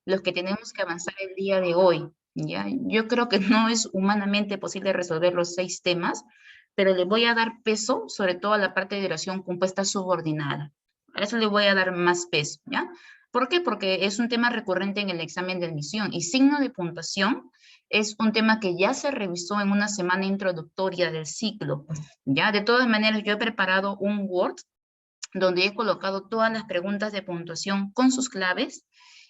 los que tenemos que avanzar el día de hoy, ¿ya? Yo creo que no es humanamente posible resolver los 6 temas, pero le voy a dar peso, sobre todo a la parte de oración compuesta subordinada. A eso le voy a dar más peso, ¿ya? ¿Por qué? Porque es un tema recurrente en el examen de admisión y signo de puntuación es un tema que ya se revisó en una semana introductoria del ciclo, ¿ya? De todas maneras, yo he preparado un Word donde he colocado todas las preguntas de puntuación con sus claves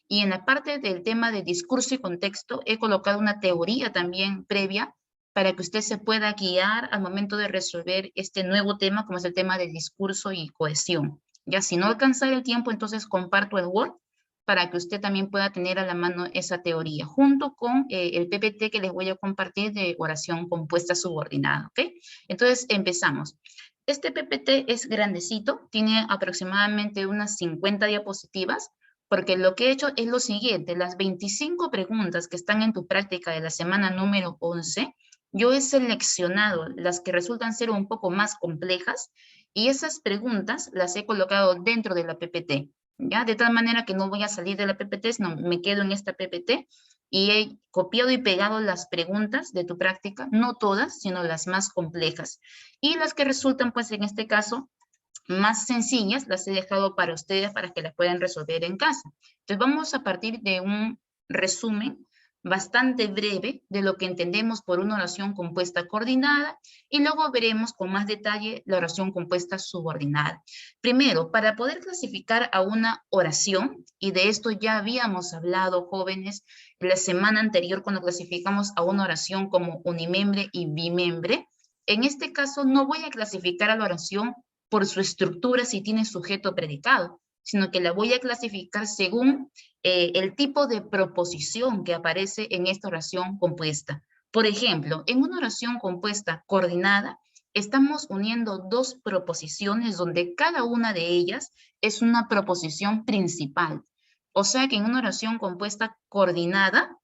y en la parte del tema de discurso y contexto he colocado una teoría también previa para que usted se pueda guiar al momento de resolver este nuevo tema, como es el tema de discurso y cohesión. Ya si no alcanza el tiempo, entonces comparto el Word para que usted también pueda tener a la mano esa teoría, junto con el PPT que les voy a compartir de oración compuesta subordinada, ¿ok? Entonces, empezamos. Este PPT es grandecito, tiene aproximadamente unas 50 diapositivas, porque lo que he hecho es lo siguiente, las 25 preguntas que están en tu práctica de la semana número 11, yo he seleccionado las que resultan ser un poco más complejas y esas preguntas las he colocado dentro de la PPT, ¿ya? De tal manera que no voy a salir de la PPT, sino me quedo en esta PPT y he copiado y pegado las preguntas de tu práctica, no todas, sino las más complejas. Y las que resultan, pues en este caso, más sencillas, las he dejado para ustedes para que las puedan resolver en casa. Entonces vamos a partir de un resumen bastante breve de lo que entendemos por una oración compuesta coordinada y luego veremos con más detalle la oración compuesta subordinada. Primero, para poder clasificar a una oración, y de esto ya habíamos hablado, jóvenes, la semana anterior cuando clasificamos a una oración como unimembre y bimembre, en este caso no voy a clasificar a la oración por su estructura si tiene sujeto predicado, sino que la voy a clasificar según el tipo de proposición que aparece en esta oración compuesta. Por ejemplo, en una oración compuesta coordinada, estamos uniendo dos proposiciones donde cada una de ellas es una proposición principal. O sea que en una oración compuesta coordinada,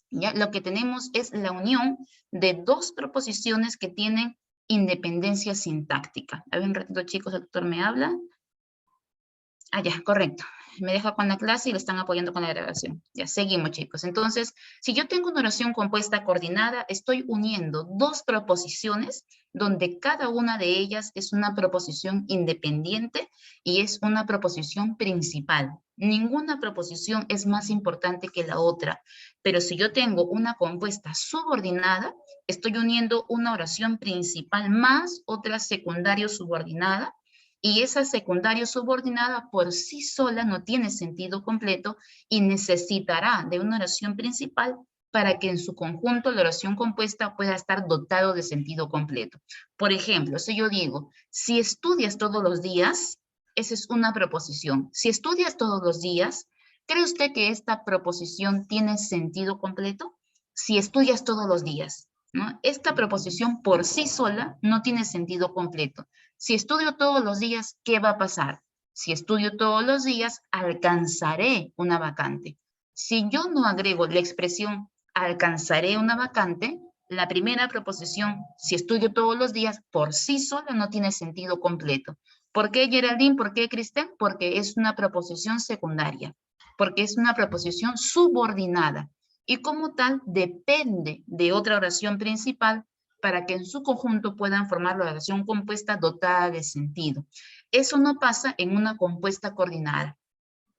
¿ya? Lo que tenemos es la unión de dos proposiciones que tienen independencia sintáctica. A ver un ratito, chicos, el doctor me habla. Ah, ya, correcto. Me deja con la clase y le están apoyando con la grabación. Ya, seguimos, chicos. Entonces, si yo tengo una oración compuesta coordinada, estoy uniendo dos proposiciones donde cada una de ellas es una proposición independiente y es una proposición principal. Ninguna proposición es más importante que la otra. Pero si yo tengo una compuesta subordinada, estoy uniendo una oración principal más otra secundaria subordinada y esa secundaria subordinada por sí sola no tiene sentido completo y necesitará de una oración principal para que en su conjunto la oración compuesta pueda estar dotado de sentido completo. Por ejemplo, si yo digo, si estudias todos los días, esa es una proposición. Si estudias todos los días, ¿cree usted que esta proposición tiene sentido completo? Si estudias todos los días, ¿no? Esta proposición por sí sola no tiene sentido completo. Si estudio todos los días, ¿qué va a pasar? Si estudio todos los días, alcanzaré una vacante. Si yo no agrego la expresión alcanzaré una vacante, la primera proposición, si estudio todos los días, por sí sola no tiene sentido completo. ¿Por qué, Geraldine? ¿Por qué, Cristian? Porque es una proposición secundaria, porque es una proposición subordinada y como tal depende de otra oración principal para que en su conjunto puedan formar la oración compuesta dotada de sentido. Eso no pasa en una compuesta coordinada.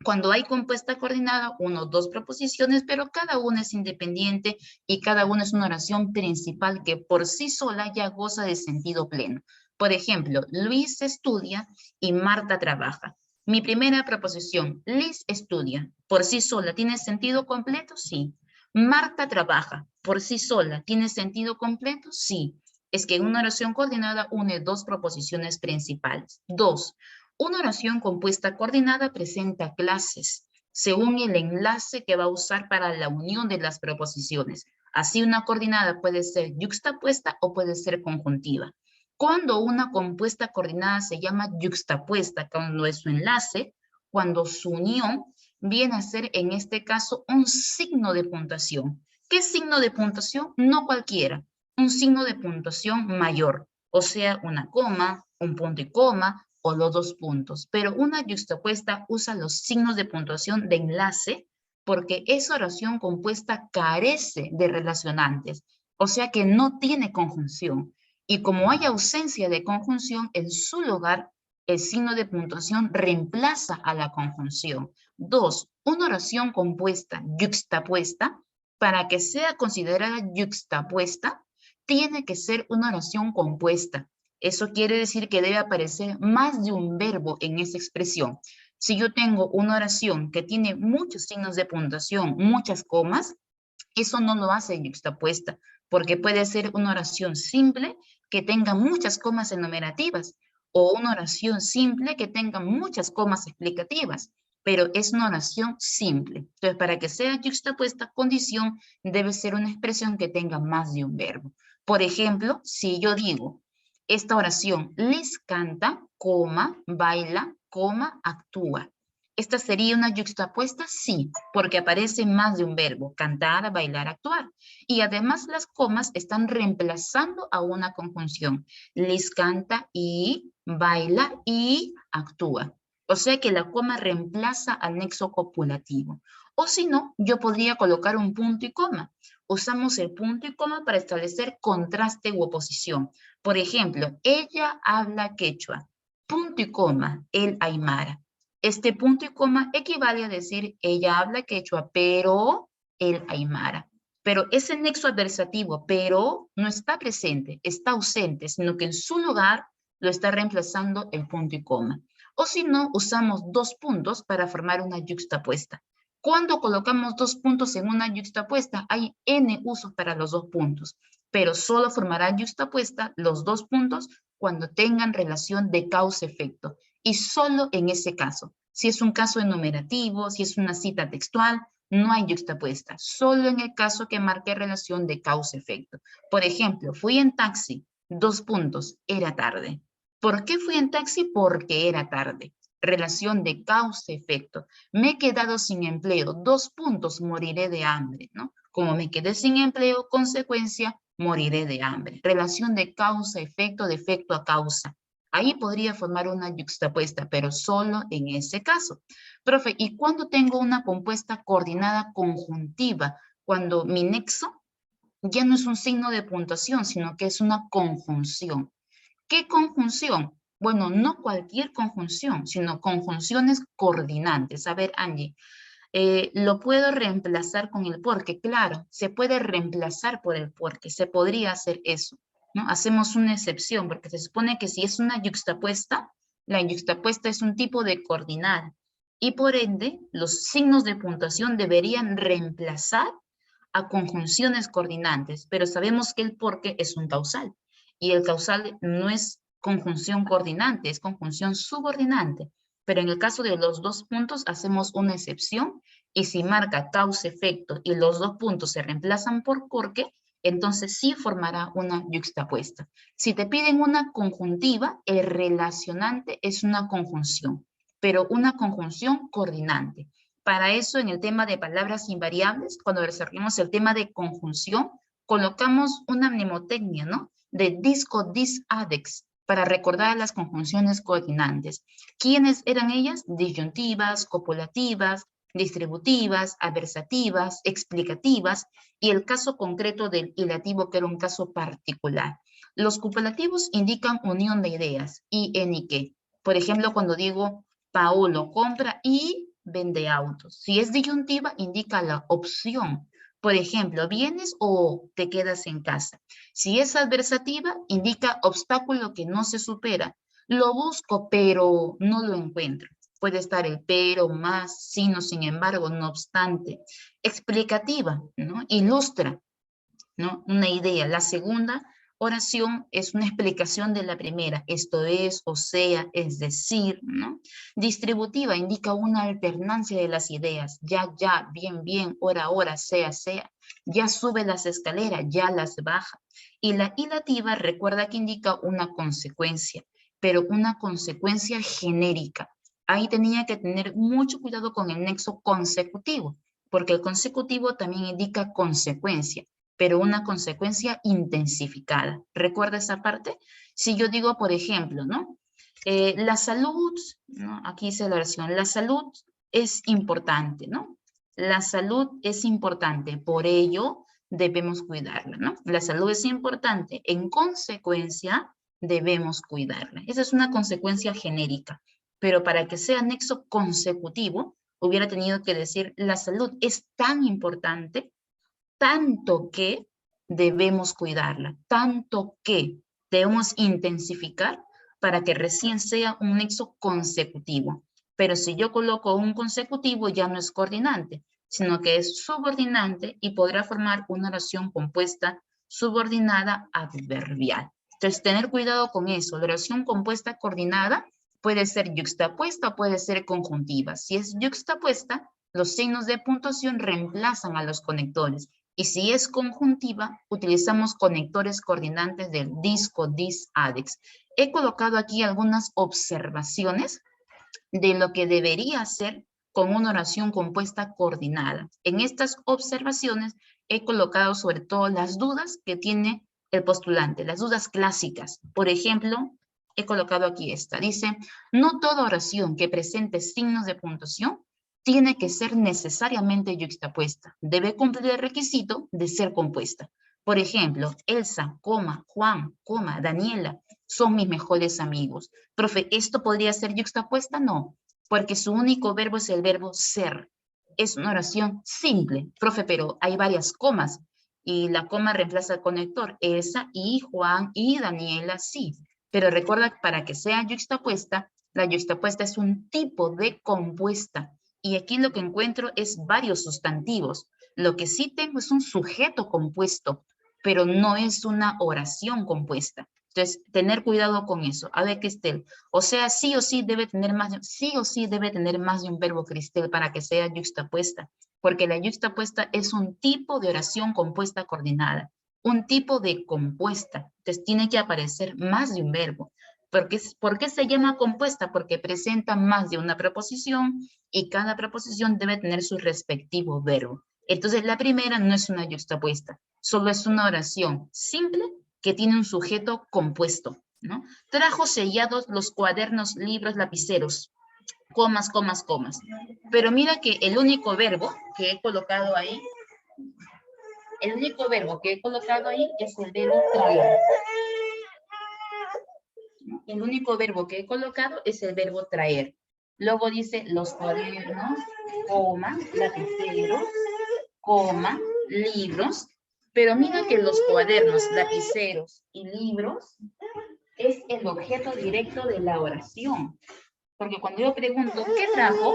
Cuando hay compuesta coordinada, uno o dos proposiciones, pero cada una es independiente y cada una es una oración principal que por sí sola ya goza de sentido pleno. Por ejemplo, Luis estudia y Marta trabaja. Mi primera proposición, Liz estudia, por sí sola, ¿tiene sentido completo? Sí. Marta trabaja, por sí sola, ¿tiene sentido completo? Sí. Es que en una oración coordinada une dos proposiciones principales. Dos, una oración compuesta coordinada presenta clases según el enlace que va a usar para la unión de las proposiciones. Así una coordinada puede ser yuxtapuesta o puede ser conjuntiva. Cuando una compuesta coordinada se llama yuxtapuesta, cuando es su enlace, cuando su unión viene a ser en este caso un signo de puntuación. ¿Qué signo de puntuación? No cualquiera, un signo de puntuación mayor, o sea, una coma, un punto y coma, o los dos puntos, pero una yuxtapuesta usa los signos de puntuación de enlace porque esa oración compuesta carece de relacionantes, o sea que no tiene conjunción. Y como hay ausencia de conjunción, en su lugar, el signo de puntuación reemplaza a la conjunción. 2. Una oración compuesta yuxtapuesta, para que sea considerada yuxtapuesta, tiene que ser una oración compuesta. Eso quiere decir que debe aparecer más de un verbo en esa expresión. Si yo tengo una oración que tiene muchos signos de puntuación, muchas comas, eso no lo hace yuxtapuesta, porque puede ser una oración simple que tenga muchas comas enumerativas o una oración simple que tenga muchas comas explicativas, pero es una oración simple. Entonces, para que sea yuxtapuesta, condición debe ser una expresión que tenga más de un verbo. Por ejemplo, si yo digo esta oración, Liz canta, coma, baila, coma, actúa. ¿Esta sería una yuxtapuesta? Sí, porque aparece más de un verbo, cantar, bailar, actuar. Y además las comas están reemplazando a una conjunción. Liz canta y baila y actúa. O sea que la coma reemplaza al nexo copulativo. O si no, yo podría colocar un punto y coma. Usamos el punto y coma para establecer contraste u oposición. Por ejemplo, ella habla quechua. Punto y coma, el aymara. Este punto y coma equivale a decir ella habla quechua, pero el aymara. Pero ese nexo adversativo, pero no está presente, está ausente, sino que en su lugar lo está reemplazando el punto y coma. O si no, usamos dos puntos para formar una yuxtapuesta. Cuando colocamos dos puntos en una yuxtapuesta, hay n usos para los dos puntos, pero solo formará yuxtapuesta los dos puntos cuando tengan relación de causa-efecto. Y solo en ese caso. Si es un caso enumerativo, si es una cita textual, no hay yuxtapuesta. Solo en el caso que marque relación de causa-efecto. Por ejemplo, fui en taxi, dos puntos, era tarde. ¿Por qué fui en taxi? Porque era tarde. Relación de causa-efecto. Me he quedado sin empleo, dos puntos, moriré de hambre, ¿no? Como me quedé sin empleo, consecuencia, moriré de hambre. Relación de causa-efecto, de efecto a causa. Ahí podría formar una yuxtapuesta, pero solo en ese caso. Profe, ¿y cuándo tengo una compuesta coordinada conjuntiva? Cuando mi nexo ya no es un signo de puntuación, sino que es una conjunción. ¿Qué conjunción? Bueno, no cualquier conjunción, sino conjunciones coordinantes. A ver, Angie, lo puedo reemplazar con el porque, claro, se puede reemplazar por el porque, se podría hacer eso, ¿no? Hacemos una excepción, porque se supone que si es una yuxtapuesta, la yuxtapuesta es un tipo de coordenada, y por ende, los signos de puntuación deberían reemplazar a conjunciones coordinantes, pero sabemos que el porque es un causal, y el causal no es conjunción coordinante, es conjunción subordinante. Pero en el caso de los dos puntos hacemos una excepción y si marca causa-efecto y los dos puntos se reemplazan por porque, entonces sí formará una yuxtapuesta. Si te piden una conjuntiva, el relacionante es una conjunción, pero una conjunción coordinante. Para eso, en el tema de palabras invariables, cuando desarrollamos el tema de conjunción, colocamos una mnemotecnia, ¿no? De disco, dis, adex, para recordar las conjunciones coordinantes. ¿Quiénes eran ellas? Disyuntivas, copulativas, distributivas, adversativas, explicativas, y el caso concreto del ilativo, que era un caso particular. Los copulativos indican unión de ideas, y en y qué. Por ejemplo, cuando digo Paolo compra y vende autos. Si es disyuntiva, indica la opción. Por ejemplo, ¿vienes o te quedas en casa? Si es adversativa, indica obstáculo que no se supera. Lo busco, pero no lo encuentro. Puede estar el pero, más, sino, sin embargo, no obstante. Explicativa, ¿no? Ilustra, ¿no? Una idea. La segunda oración es una explicación de la primera. Esto es, o sea, es decir, ¿no? Distributiva indica una alternancia de las ideas. Ya, ya, bien, bien, hora, hora, sea, sea. Ya sube las escaleras, ya las baja. Y la ilativa recuerda que indica una consecuencia, pero una consecuencia genérica. Ahí tenía que tener mucho cuidado con el nexo consecutivo, porque el consecutivo también indica consecuencia, pero una consecuencia intensificada. ¿Recuerda esa parte? Si yo digo, por ejemplo, ¿no? La salud, ¿no? Aquí dice la oración, la salud es importante, ¿no? La salud es importante, por ello debemos cuidarla, ¿no? La salud es importante, en consecuencia debemos cuidarla. Esa es una consecuencia genérica, pero para que sea nexo consecutivo, hubiera tenido que decir la salud es tan importante, tanto que debemos cuidarla, tanto que debemos intensificar para que recién sea un nexo consecutivo. Pero si yo coloco un consecutivo, ya no es coordinante, sino que es subordinante y podrá formar una oración compuesta subordinada adverbial. Entonces, tener cuidado con eso. La oración compuesta coordinada puede ser yuxtapuesta o puede ser conjuntiva. Si es yuxtapuesta, los signos de puntuación reemplazan a los conectores. Y si es conjuntiva, utilizamos conectores coordinantes del disco, dis, adex. He colocado aquí algunas observaciones de lo que debería ser con una oración compuesta coordinada. En estas observaciones he colocado sobre todo las dudas que tiene el postulante, las dudas clásicas. Por ejemplo, he colocado aquí esta. Dice, no toda oración que presente signos de puntuación tiene que ser necesariamente yuxtapuesta. Debe cumplir el requisito de ser compuesta. Por ejemplo, Elsa, Juan, Daniela, son mis mejores amigos. Profe, ¿esto podría ser yuxtapuesta? No, porque su único verbo es el verbo ser. Es una oración simple. Profe, pero hay varias comas y la coma reemplaza el conector. Elsa y Juan y Daniela, sí. Pero recuerda, para que sea yuxtapuesta, la yuxtapuesta es un tipo de compuesta. Y aquí lo que encuentro es varios sustantivos. Lo que sí tengo es un sujeto compuesto, pero no es una oración compuesta. Entonces, tener cuidado con eso. A ver, Cristel. O sea, sí o sí debe tener más de un verbo, Cristel, para que sea yuxtapuesta. Porque la yuxtapuesta es un tipo de oración compuesta coordinada. Un tipo de compuesta. Entonces, tiene que aparecer más de un verbo. ¿Por qué se llama compuesta? Porque presenta más de una preposición y cada preposición debe tener su respectivo verbo. Entonces, la primera no es una yuxtapuesta, solo es una oración simple que tiene un sujeto compuesto, ¿no? Trajo sellados los cuadernos, libros, lapiceros, comas, comas, comas. Pero mira que el único verbo que he colocado ahí, es el verbo traer. El único verbo que he colocado es el verbo traer. Luego dice los cuadernos, coma, lapiceros, coma, libros. Pero mira que los cuadernos, lapiceros y libros es el objeto directo de la oración. Porque cuando yo pregunto, ¿qué trajo?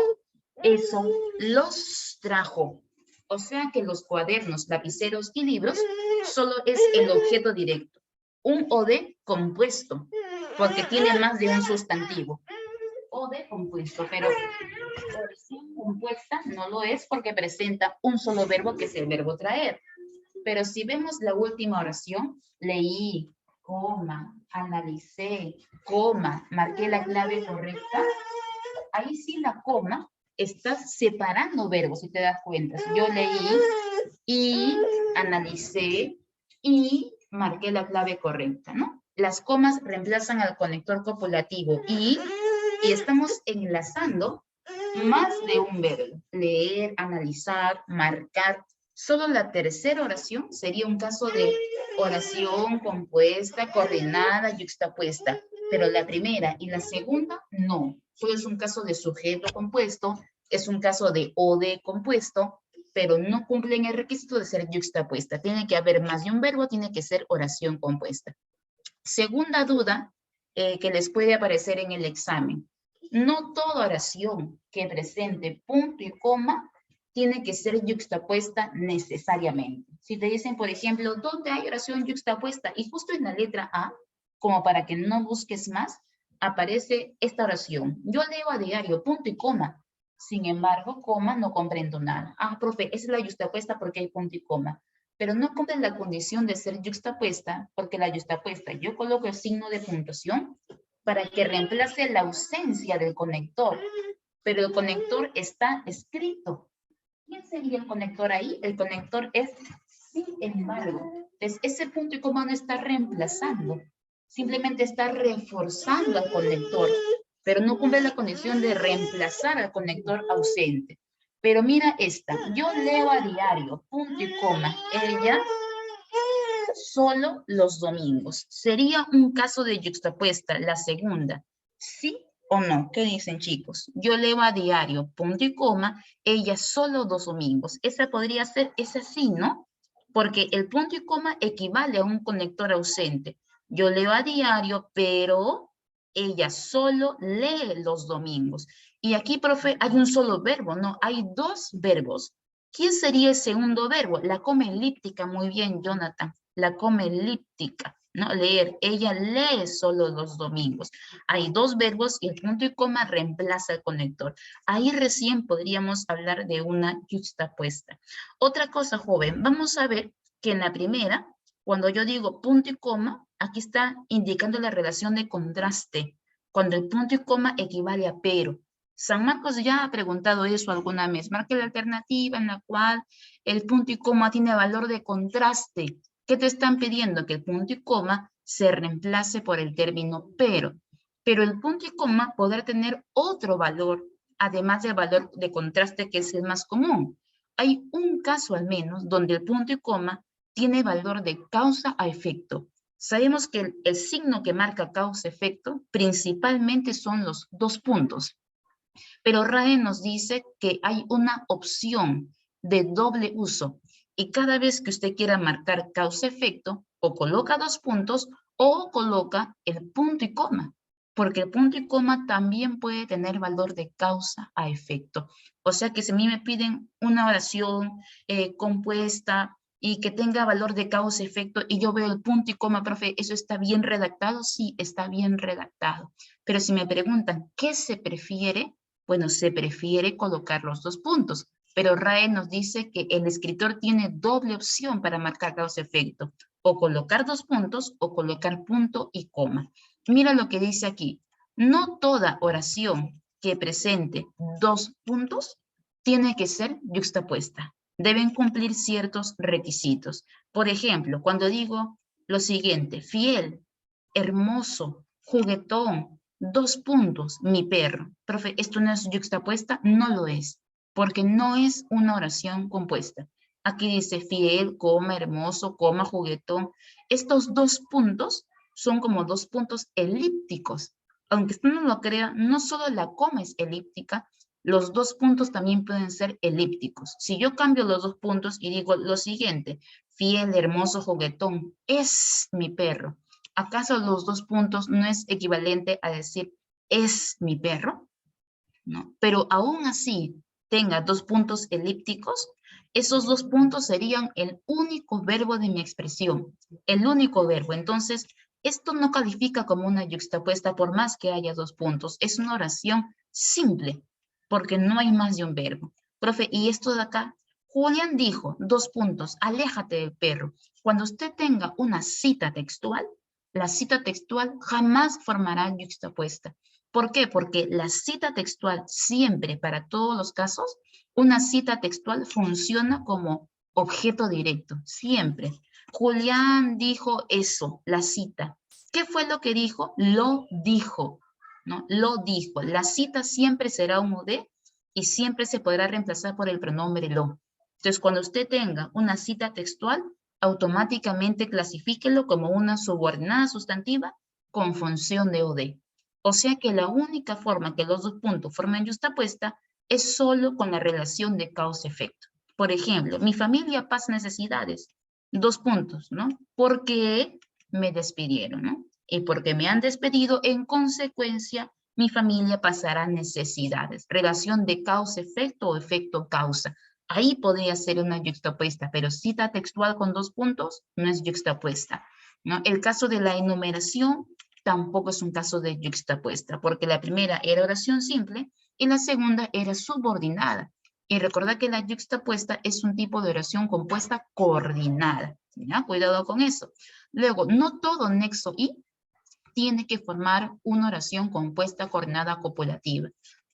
Eso los trajo. O sea que los cuadernos, lapiceros y libros solo es el objeto directo. Un OD compuesto, porque tiene más de un sustantivo. OD compuesto, pero oración compuesta no lo es porque presenta un solo verbo que es el verbo traer. Pero si vemos la última oración, leí, coma, analicé, coma, marqué la clave correcta, ahí sí la coma está separando verbos, si te das cuenta. Yo leí y analicé y marqué la clave correcta, ¿no? Las comas reemplazan al conector copulativo y estamos enlazando más de un verbo. Leer, analizar, marcar. Solo la tercera oración sería un caso de oración compuesta, coordinada, yuxtapuesta. Pero la primera y la segunda, no. Solo es un caso de sujeto compuesto, es un caso de OD compuesto, pero no cumplen el requisito de ser yuxtapuesta. Tiene que haber más de un verbo, tiene que ser oración compuesta. Segunda duda que les puede aparecer en el examen. No toda oración que presente punto y coma tiene que ser yuxtapuesta necesariamente. Si te dicen, por ejemplo, ¿dónde hay oración yuxtapuesta? Y justo en la letra A, como para que no busques más, aparece esta oración. Yo leo a diario, punto y coma. Sin embargo, coma, no comprendo nada. Ah, profe, esa es la yuxtapuesta porque hay punto y coma. Pero no cumple la condición de ser yuxtapuesta, porque la yuxtapuesta, yo coloco el signo de puntuación para que reemplace la ausencia del conector, pero el conector está escrito. ¿Quién sería el conector ahí? El conector es sin embargo. Entonces, ese punto y coma no está reemplazando, simplemente está reforzando al conector, pero no cumple la condición de reemplazar al conector ausente. Pero mira esta, yo leo a diario, punto y coma, ella solo los domingos. Sería un caso de yuxtapuesta, la segunda. ¿Sí o no? ¿Qué dicen, chicos? Yo leo a diario, punto y coma, ella solo los domingos. Esa podría ser, es así, ¿no? Porque el punto y coma equivale a un conector ausente. Yo leo a diario, pero ella solo lee los domingos. Y aquí, profe, hay un solo verbo, no, hay dos verbos. ¿Quién sería el segundo verbo? La coma elíptica, muy bien, Jonathan. La coma elíptica, ¿no? Leer. Ella lee solo los domingos. Hay dos verbos y el punto y coma reemplaza el conector. Ahí recién podríamos hablar de una yuxtapuesta. Otra cosa, joven, vamos a ver que en la primera, cuando yo digo punto y coma, aquí está indicando la relación de contraste, cuando el punto y coma equivale a pero. San Marcos ya ha preguntado eso alguna vez. Marque la alternativa en la cual el punto y coma tiene valor de contraste. ¿Qué te están pidiendo? Que el punto y coma se reemplace por el término pero. Pero el punto y coma podrá tener otro valor, además del valor de contraste que es el más común. Hay un caso al menos donde el punto y coma tiene valor de causa a efecto. Sabemos que el signo que marca causa-efecto principalmente son los dos puntos. Pero RAE nos dice que hay una opción de doble uso y cada vez que usted quiera marcar causa-efecto, o coloca dos puntos o coloca el punto y coma, porque el punto y coma también puede tener valor de causa a efecto. O sea que si a mí me piden una oración compuesta y que tenga valor de causa-efecto y yo veo el punto y coma, profe, ¿eso está bien redactado? Sí, está bien redactado. Pero si me preguntan, ¿qué se prefiere? Bueno, se prefiere colocar los dos puntos, pero RAE nos dice que el escritor tiene doble opción para marcar causa-efecto, o colocar dos puntos o colocar punto y coma. Mira lo que dice aquí. No toda oración que presente dos puntos tiene que ser yuxtapuesta. Deben cumplir ciertos requisitos. Por ejemplo, cuando digo lo siguiente, fiel, hermoso, juguetón, dos puntos, mi perro. Profe, ¿esto no es yuxtapuesta? No lo es, porque no es una oración compuesta. Aquí dice fiel, coma, hermoso, coma, juguetón. Estos dos puntos son como dos puntos elípticos. Aunque usted no lo crea, no solo la coma es elíptica, los dos puntos también pueden ser elípticos. Si yo cambio los dos puntos y digo lo siguiente, fiel, hermoso, juguetón, es mi perro. ¿Acaso los dos puntos no es equivalente a decir es mi perro? ¿No? Pero aún así tenga dos puntos elípticos, esos dos puntos serían el único verbo de mi expresión, el único verbo. Entonces, esto no califica como una yuxtapuesta por más que haya dos puntos. Es una oración simple, porque no hay más de un verbo. Profe, ¿y esto de acá? Julián dijo, dos puntos, aléjate del perro. Cuando usted tenga una cita textual, la cita textual jamás formará yuxtapuesta. ¿Por qué? Porque la cita textual siempre, para todos los casos, una cita textual funciona como objeto directo, siempre. Julián dijo eso, la cita. ¿Qué fue lo que dijo? Lo dijo, ¿no? Lo dijo. La cita siempre será un UD y siempre se podrá reemplazar por el pronombre lo. Entonces, cuando usted tenga una cita textual, automáticamente clasifíquelo como una subordinada sustantiva con función de OD. O sea que la única forma que los dos puntos formen yuxtapuesta es solo con la relación de causa-efecto. Por ejemplo, mi familia pasa necesidades. Dos puntos, ¿no? Porque me despidieron, ¿no? Y porque me han despedido, en consecuencia, mi familia pasará necesidades. Relación de causa-efecto o efecto-causa. Ahí podría ser una yuxtapuesta, pero cita textual con dos puntos no es yuxtapuesta, ¿no? El caso de la enumeración tampoco es un caso de yuxtapuesta, porque la primera era oración simple y la segunda era subordinada. Y recordad que la yuxtapuesta es un tipo de oración compuesta coordinada. ¿Ya? Cuidado con eso. Luego, no todo nexo y tiene que formar una oración compuesta coordinada copulativa.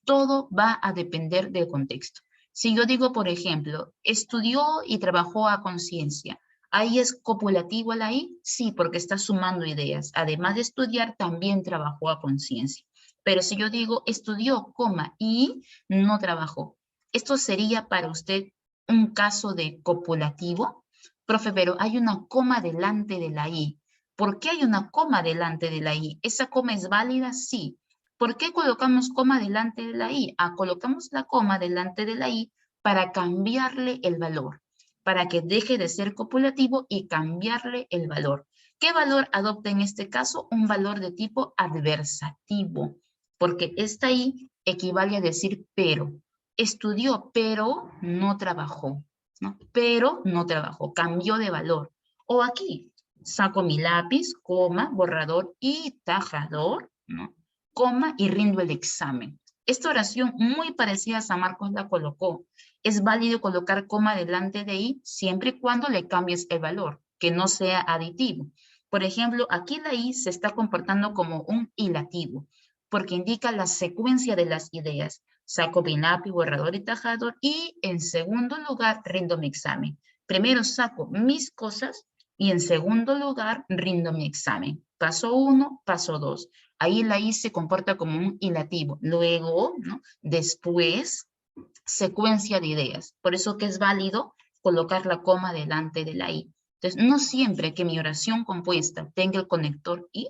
Todo va a depender del contexto. Si yo digo, por ejemplo, estudió y trabajó a conciencia, ¿ahí es copulativo la I? Sí, porque está sumando ideas. Además de estudiar, también trabajó a conciencia. Pero si yo digo estudió, coma, y no trabajó, ¿Esto sería para usted un caso de copulativo? Profe, pero hay una coma delante de la I. ¿Por qué hay una coma delante de la I? ¿Esa coma es válida? Sí. ¿Por qué colocamos coma delante de la I? Colocamos la coma delante de la I para cambiarle el valor, para que deje de ser copulativo y cambiarle el valor. ¿Qué valor adopta en este caso? Un valor de tipo adversativo, porque esta I equivale a decir pero. Estudió, pero no trabajó, ¿no? Pero no trabajó, cambió de valor. O aquí, saco mi lápiz, coma, borrador y tajador, ¿no? Coma y rindo el examen. Esta oración muy parecida a San Marcos la colocó. Es válido colocar coma delante de I siempre y cuando le cambies el valor, que no sea aditivo. Por ejemplo, aquí la I se está comportando como un hilativo, porque indica la secuencia de las ideas. Saco mi lápiz, borrador y tajador y en segundo lugar rindo mi examen. Primero saco mis cosas y en segundo lugar rindo mi examen. Paso 1, paso 2. Ahí la I se comporta como un hilativo. Luego, ¿no? Después, secuencia de ideas. Por eso que es válido colocar la coma delante de la I. Entonces, no siempre que mi oración compuesta tenga el conector I,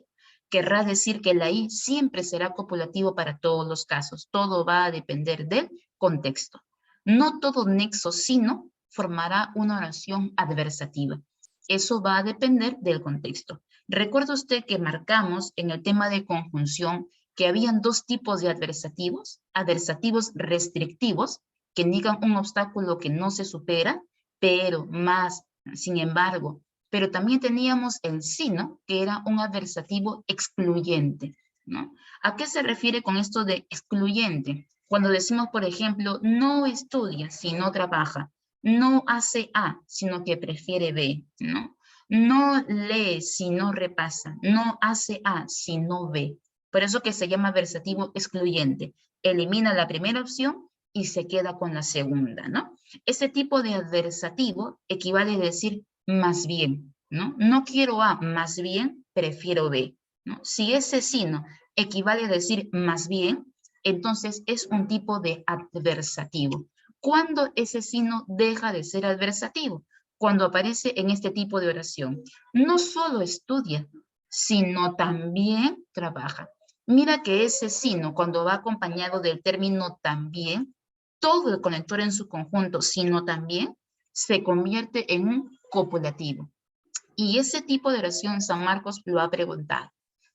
querrá decir que la I siempre será copulativo para todos los casos. Todo va a depender del contexto. No todo nexo sino formará una oración adversativa. Eso va a depender del contexto. Recuerda usted que marcamos en el tema de conjunción que habían dos tipos de adversativos restrictivos, que indican un obstáculo que no se supera, pero más, sin embargo, pero también teníamos el sino, que era un adversativo excluyente, ¿no? ¿A qué se refiere con esto de excluyente? Cuando decimos, por ejemplo, no estudia si no trabaja, no hace A, sino que prefiere B, ¿no? No lee si no repasa, no hace A si no B. Por eso que se llama adversativo excluyente. Elimina la primera opción y se queda con la segunda, ¿no? Ese tipo de adversativo equivale a decir más bien, ¿no? No quiero A, más bien prefiero B, ¿no? Si ese sino equivale a decir más bien, entonces es un tipo de adversativo. ¿Cuándo ese sino deja de ser adversativo? Cuando aparece en este tipo de oración. No solo estudia, sino también trabaja. Mira que ese sino, cuando va acompañado del término también, todo el conector en su conjunto, sino también, se convierte en un copulativo. Y ese tipo de oración San Marcos lo ha preguntado,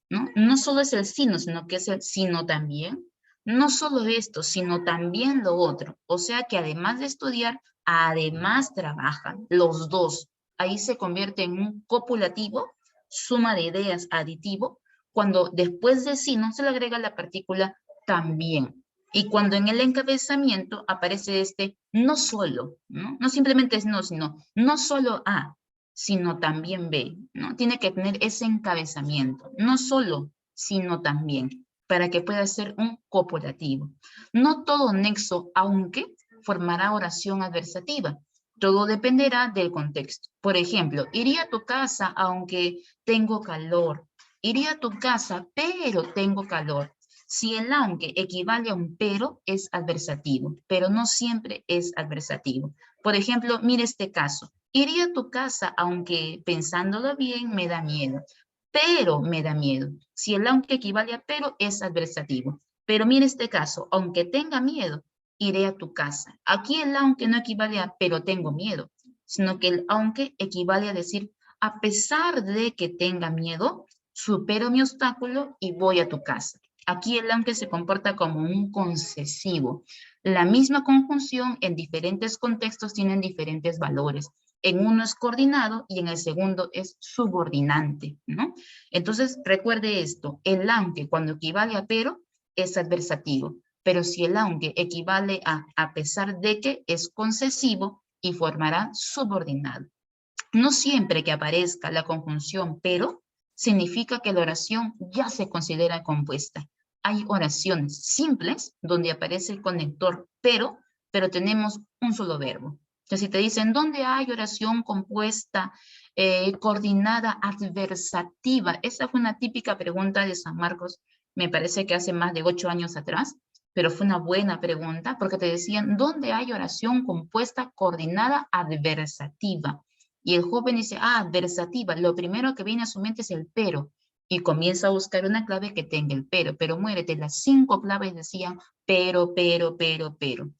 ¿no? No solo es el sino, sino que es el sino también. No solo esto, sino también lo otro. O sea que además de estudiar, además trabajan los dos. Ahí se convierte en un copulativo, suma de ideas aditivo, cuando después de sino se le agrega la partícula también. Y cuando en el encabezamiento aparece este no solo, ¿no? No simplemente es no, sino no solo A, sino también B, ¿no? Tiene que tener ese encabezamiento, no solo, sino también, para que pueda ser un copulativo. No todo nexo, aunque, formará oración adversativa. Todo dependerá del contexto. Por ejemplo, iría a tu casa aunque tengo calor. Iría a tu casa, pero tengo calor. Si el aunque equivale a un pero, es adversativo, pero no siempre es adversativo. Por ejemplo, mire este caso. Iría a tu casa, aunque pensándolo bien me da miedo, pero me da miedo. Si el aunque equivale a pero, es adversativo. Pero mire este caso, aunque tenga miedo, iré a tu casa. Aquí el aunque no equivale a pero tengo miedo, sino que el aunque equivale a decir, a pesar de que tenga miedo, supero mi obstáculo y voy a tu casa. Aquí el aunque se comporta como un concesivo. La misma conjunción en diferentes contextos tienen diferentes valores. En uno es coordinado y en el segundo es subordinante, ¿no? Entonces, recuerde esto, el aunque cuando equivale a pero es adversativo, pero si el aunque equivale a pesar de que es concesivo y formará subordinado. No siempre que aparezca la conjunción pero significa que la oración ya se considera compuesta. Hay oraciones simples donde aparece el conector pero tenemos un solo verbo. Entonces, si te dicen, ¿dónde hay oración compuesta, coordinada, adversativa? Esa fue una típica pregunta de San Marcos, me parece que hace más de 8 años atrás. pero fue una buena pregunta porque te decían, ¿dónde hay oración compuesta coordinada adversativa? Y el joven dice, adversativa, lo primero que viene a su mente es el pero, y comienza a buscar una clave que tenga el pero muérete, las 5 claves decían pero.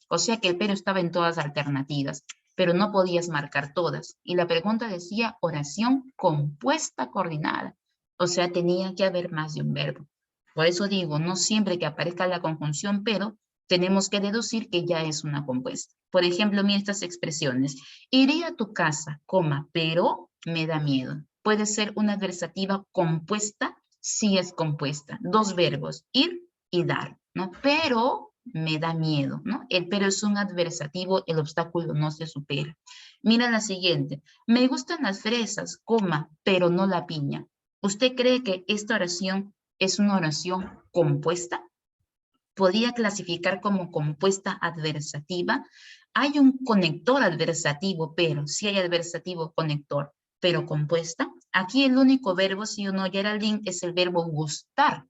O sea que el pero estaba en todas las alternativas, pero no podías marcar todas. Y la pregunta decía oración compuesta coordinada, o sea, tenía que haber más de un verbo. Por eso digo, no siempre que aparezca la conjunción pero, tenemos que deducir que ya es una compuesta. Por ejemplo, mira estas expresiones. Iré a tu casa, coma, pero me da miedo. Puede ser una adversativa compuesta, sí es compuesta. 2 verbos, ir y dar, ¿no? Pero me da miedo, ¿no? El pero es un adversativo, el obstáculo no se supera. Mira la siguiente. Me gustan las fresas, coma, pero no la piña. ¿Usted cree que esta oración es una oración compuesta? ¿Podría clasificar como compuesta adversativa? Hay un conector adversativo, pero si hay adversativo conector, pero compuesta. Aquí el único verbo, sí o no, Geraldine, es el verbo gustar,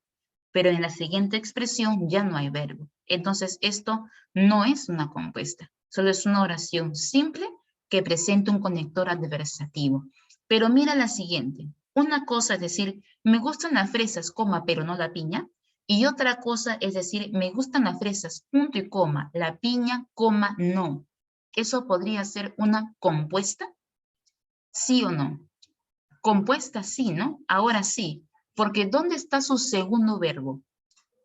pero en la siguiente expresión ya no hay verbo. Entonces esto no es una compuesta, solo es una oración simple que presenta un conector adversativo. Pero mira la siguiente. Una cosa es decir, me gustan las fresas, coma, pero no la piña. Y otra cosa es decir, me gustan las fresas, punto y coma, la piña, coma, no. ¿Eso podría ser una compuesta? ¿Sí o no? Compuesta sí, ¿no? Ahora sí, porque ¿dónde está su segundo verbo?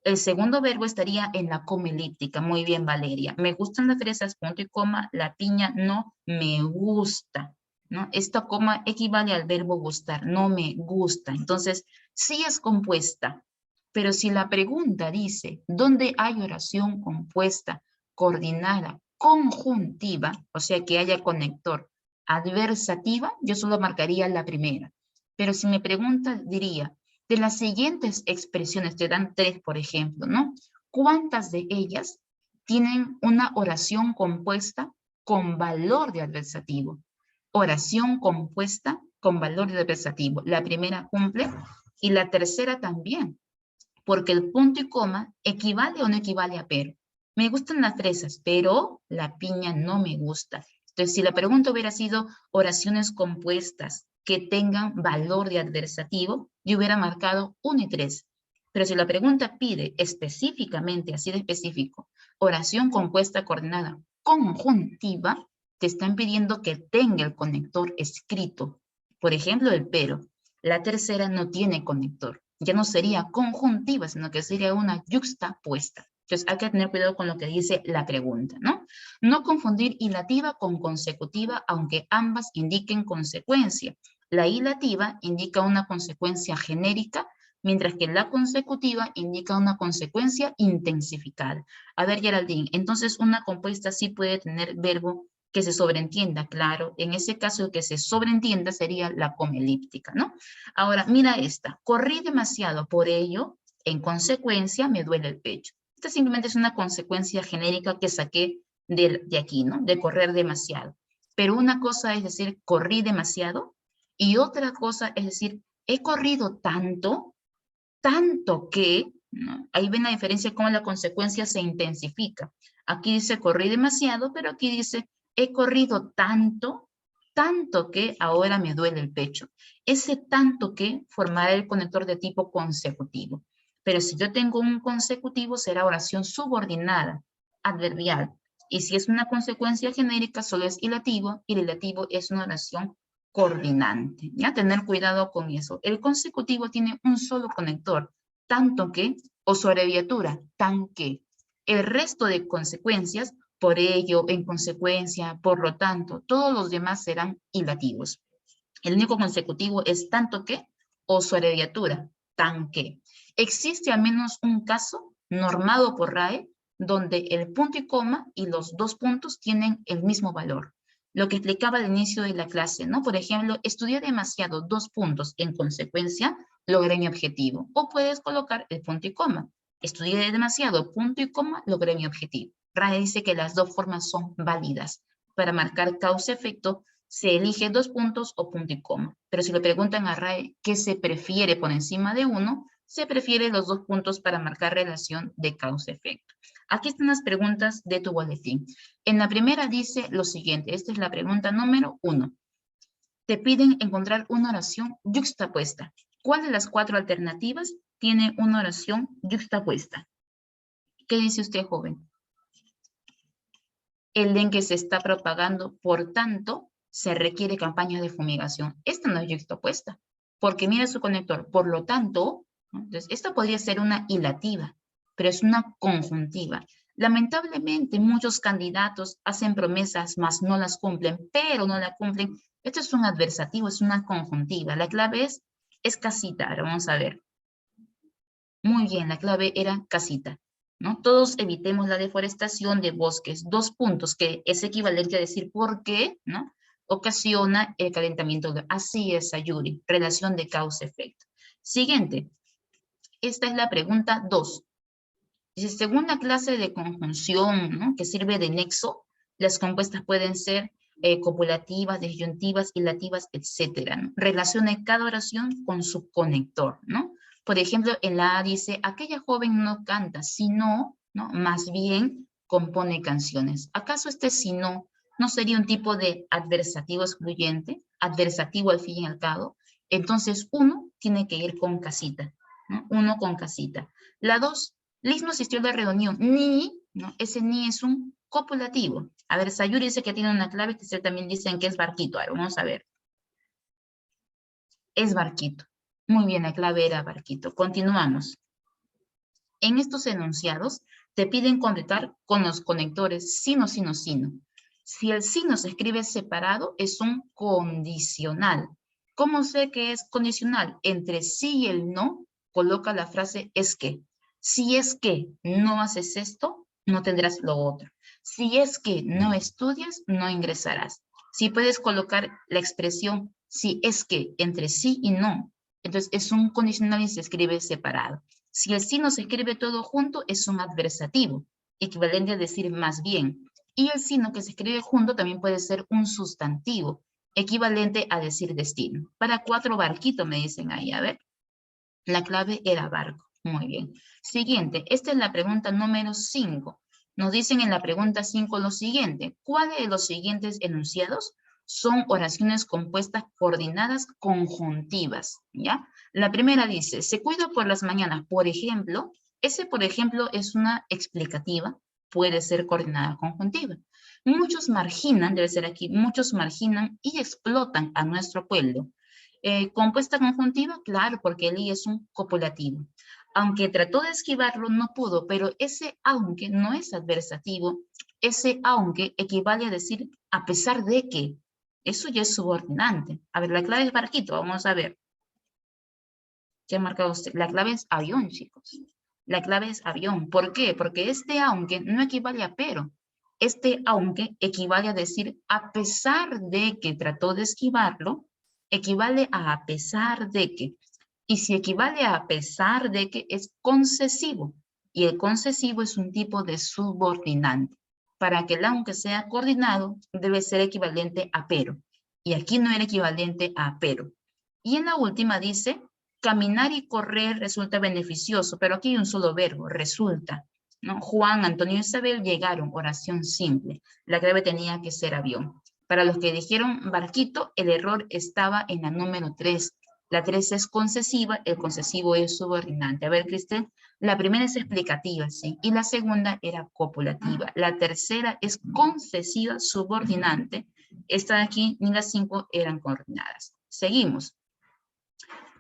El segundo verbo estaría en la coma elíptica. Muy bien, Valeria. Me gustan las fresas, punto y coma, la piña no me gusta, ¿no? Esta coma equivale al verbo gustar, no me gusta. Entonces, sí es compuesta, pero si la pregunta dice, ¿dónde hay oración compuesta, coordinada, conjuntiva, o sea, que haya conector, adversativa, yo solo marcaría la primera. Pero si me pregunta, diría, de las siguientes expresiones, te dan 3, por ejemplo, ¿no? ¿Cuántas de ellas tienen una oración compuesta con valor de adversativo? Oración compuesta con valor de adversativo. La primera cumple y la tercera también, porque el punto y coma equivale o no equivale a pero. Me gustan las fresas, pero la piña no me gusta. Entonces, si la pregunta hubiera sido oraciones compuestas que tengan valor de adversativo, yo hubiera marcado 1 y 3. Pero si la pregunta pide específicamente, así de específico, oración compuesta coordinada conjuntiva, te están pidiendo que tenga el conector escrito. Por ejemplo, el pero. La tercera no tiene conector. Ya no sería conjuntiva, sino que sería una yuxtapuesta. Entonces hay que tener cuidado con lo que dice la pregunta, ¿no? No confundir hilativa con consecutiva, aunque ambas indiquen consecuencia. La hilativa indica una consecuencia genérica, mientras que la consecutiva indica una consecuencia intensificada. A ver, Geraldine, entonces una compuesta sí puede tener verbo que se sobreentienda, claro. En ese caso, el que se sobreentienda sería la coma elíptica, ¿no? Ahora, mira esta. Corrí demasiado, por ello, en consecuencia, me duele el pecho. Esta simplemente es una consecuencia genérica que saqué de aquí, ¿no? De correr demasiado. Pero una cosa es decir, corrí demasiado, y otra cosa es decir, he corrido tanto, tanto que, ¿no? Ahí ven la diferencia cómo la consecuencia se intensifica. Aquí dice corrí demasiado, pero aquí dice he corrido tanto, tanto que ahora me duele el pecho. Ese tanto que formará el conector de tipo consecutivo. Pero si yo tengo un consecutivo, será oración subordinada, adverbial. Y si es una consecuencia genérica, solo es hilativo, y el hilativo es una oración coordinante. Ya tener cuidado con eso. El consecutivo tiene un solo conector, tanto que, o su abreviatura, tan que. El resto de consecuencias, por ello, en consecuencia, por lo tanto, todos los demás serán hilativos. El único consecutivo es tanto que o su abreviatura, tan que. Existe al menos un caso normado por RAE donde el punto y coma y los 2 puntos tienen el mismo valor. Lo que explicaba al inicio de la clase, ¿no? Por ejemplo, estudié demasiado 2 puntos, en consecuencia, logré mi objetivo. O puedes colocar el punto y coma. Estudié demasiado, punto y coma, logré mi objetivo. RAE dice que las 2 formas son válidas. Para marcar causa-efecto, se elige 2 puntos o punto y coma. Pero si le preguntan a RAE qué se prefiere por encima de uno, se prefieren los 2 puntos para marcar relación de causa-efecto. Aquí están las preguntas de tu boletín. En la primera dice lo siguiente, esta es la pregunta número 1. Te piden encontrar una oración yuxtapuesta. ¿Cuál de las 4 alternativas tiene una oración yuxtapuesta? ¿Qué dice usted, joven? El dengue se está propagando, por tanto, se requiere campaña de fumigación. Esta no es yuxtapuesta, porque mira su conector. Por lo tanto, ¿no? Entonces, esta podría ser una hilativa, pero es una conjuntiva. Lamentablemente, muchos candidatos hacen promesas, mas no las cumplen, pero no la cumplen. Esto es un adversativo, es una conjuntiva. La clave es casita. Ahora vamos a ver. Muy bien, la clave era casita, ¿no? Todos evitemos la deforestación de bosques. 2 puntos, que es equivalente a decir por qué, ¿no? Ocasiona el calentamiento global. Así es, Sayuri, relación de causa-efecto. Siguiente, esta es la pregunta 2. Dice, según la clase de conjunción, ¿no? Que sirve de nexo, las compuestas pueden ser copulativas, disyuntivas, hilativas, etcétera, ¿no? Relacione cada oración con su conector, ¿no? Por ejemplo, en la A dice, aquella joven no canta, sino, ¿no? Más bien compone canciones. ¿Acaso este sino no sería un tipo de adversativo excluyente? Adversativo al fin y al cabo. Entonces, uno tiene que ir con casita, ¿no? Uno con casita. La 2, Liz no asistió a la reunión. Ni, ¿no? Ese ni es un copulativo. A ver, Sayuri dice que tiene una clave que ustedes también dicen que es barquito. Ahora, vamos a ver. Es barquito. Muy bien, la clave era barquito. Continuamos. En estos enunciados te piden completar con los conectores sino, sino, sino. Si el sino se escribe separado, es un condicional. ¿Cómo sé que es condicional? Entre sí y el no, coloca la frase es que. Si es que no haces esto, no tendrás lo otro. Si es que no estudias, no ingresarás. Si puedes colocar la expresión si es que entre sí y no, entonces es un condicional y se escribe separado. Si el sino se escribe todo junto, es un adversativo, equivalente a decir más bien. Y el sino que se escribe junto también puede ser un sustantivo, equivalente a decir destino. Para 4 barquitos me dicen ahí, a ver. La clave era barco. Muy bien. Siguiente, esta es la pregunta número 5. Nos dicen en la pregunta 5 lo siguiente. ¿Cuáles de los siguientes enunciados son oraciones compuestas coordinadas conjuntivas? ¿Ya? La primera dice, se cuida por las mañanas, por ejemplo. Ese, por ejemplo, es una explicativa. Puede ser coordinada conjuntiva. Muchos marginan, debe ser aquí, muchos marginan y explotan a nuestro pueblo. Compuesta conjuntiva, claro, porque el I es un copulativo. Aunque trató de esquivarlo, no pudo, pero ese aunque no es adversativo, ese aunque equivale a decir a pesar de que. Eso ya es subordinante. A ver, la clave es barquito, vamos a ver. ¿Qué ha marcado usted? La clave es avión, chicos. La clave es avión. ¿Por qué? Porque este aunque no equivale a pero. Este aunque equivale a decir a pesar de que trató de esquivarlo, equivale a pesar de que. Y si equivale a pesar de que es concesivo. Y el concesivo es un tipo de subordinante. Para que el aunque sea coordinado, debe ser equivalente a pero. Y aquí no era equivalente a pero. Y en la última dice, caminar y correr resulta beneficioso, pero aquí hay un solo verbo, resulta, ¿no? Juan, Antonio y Isabel llegaron, oración simple. La clave tenía que ser avión. Para los que dijeron barquito, el error estaba en la número 3. La 3 es concesiva, el concesivo es subordinante. A ver, Cristel, la primera es explicativa, ¿sí? Y la segunda era copulativa. La tercera es concesiva, subordinante. Esta de aquí, ni las 5 eran coordinadas. Seguimos.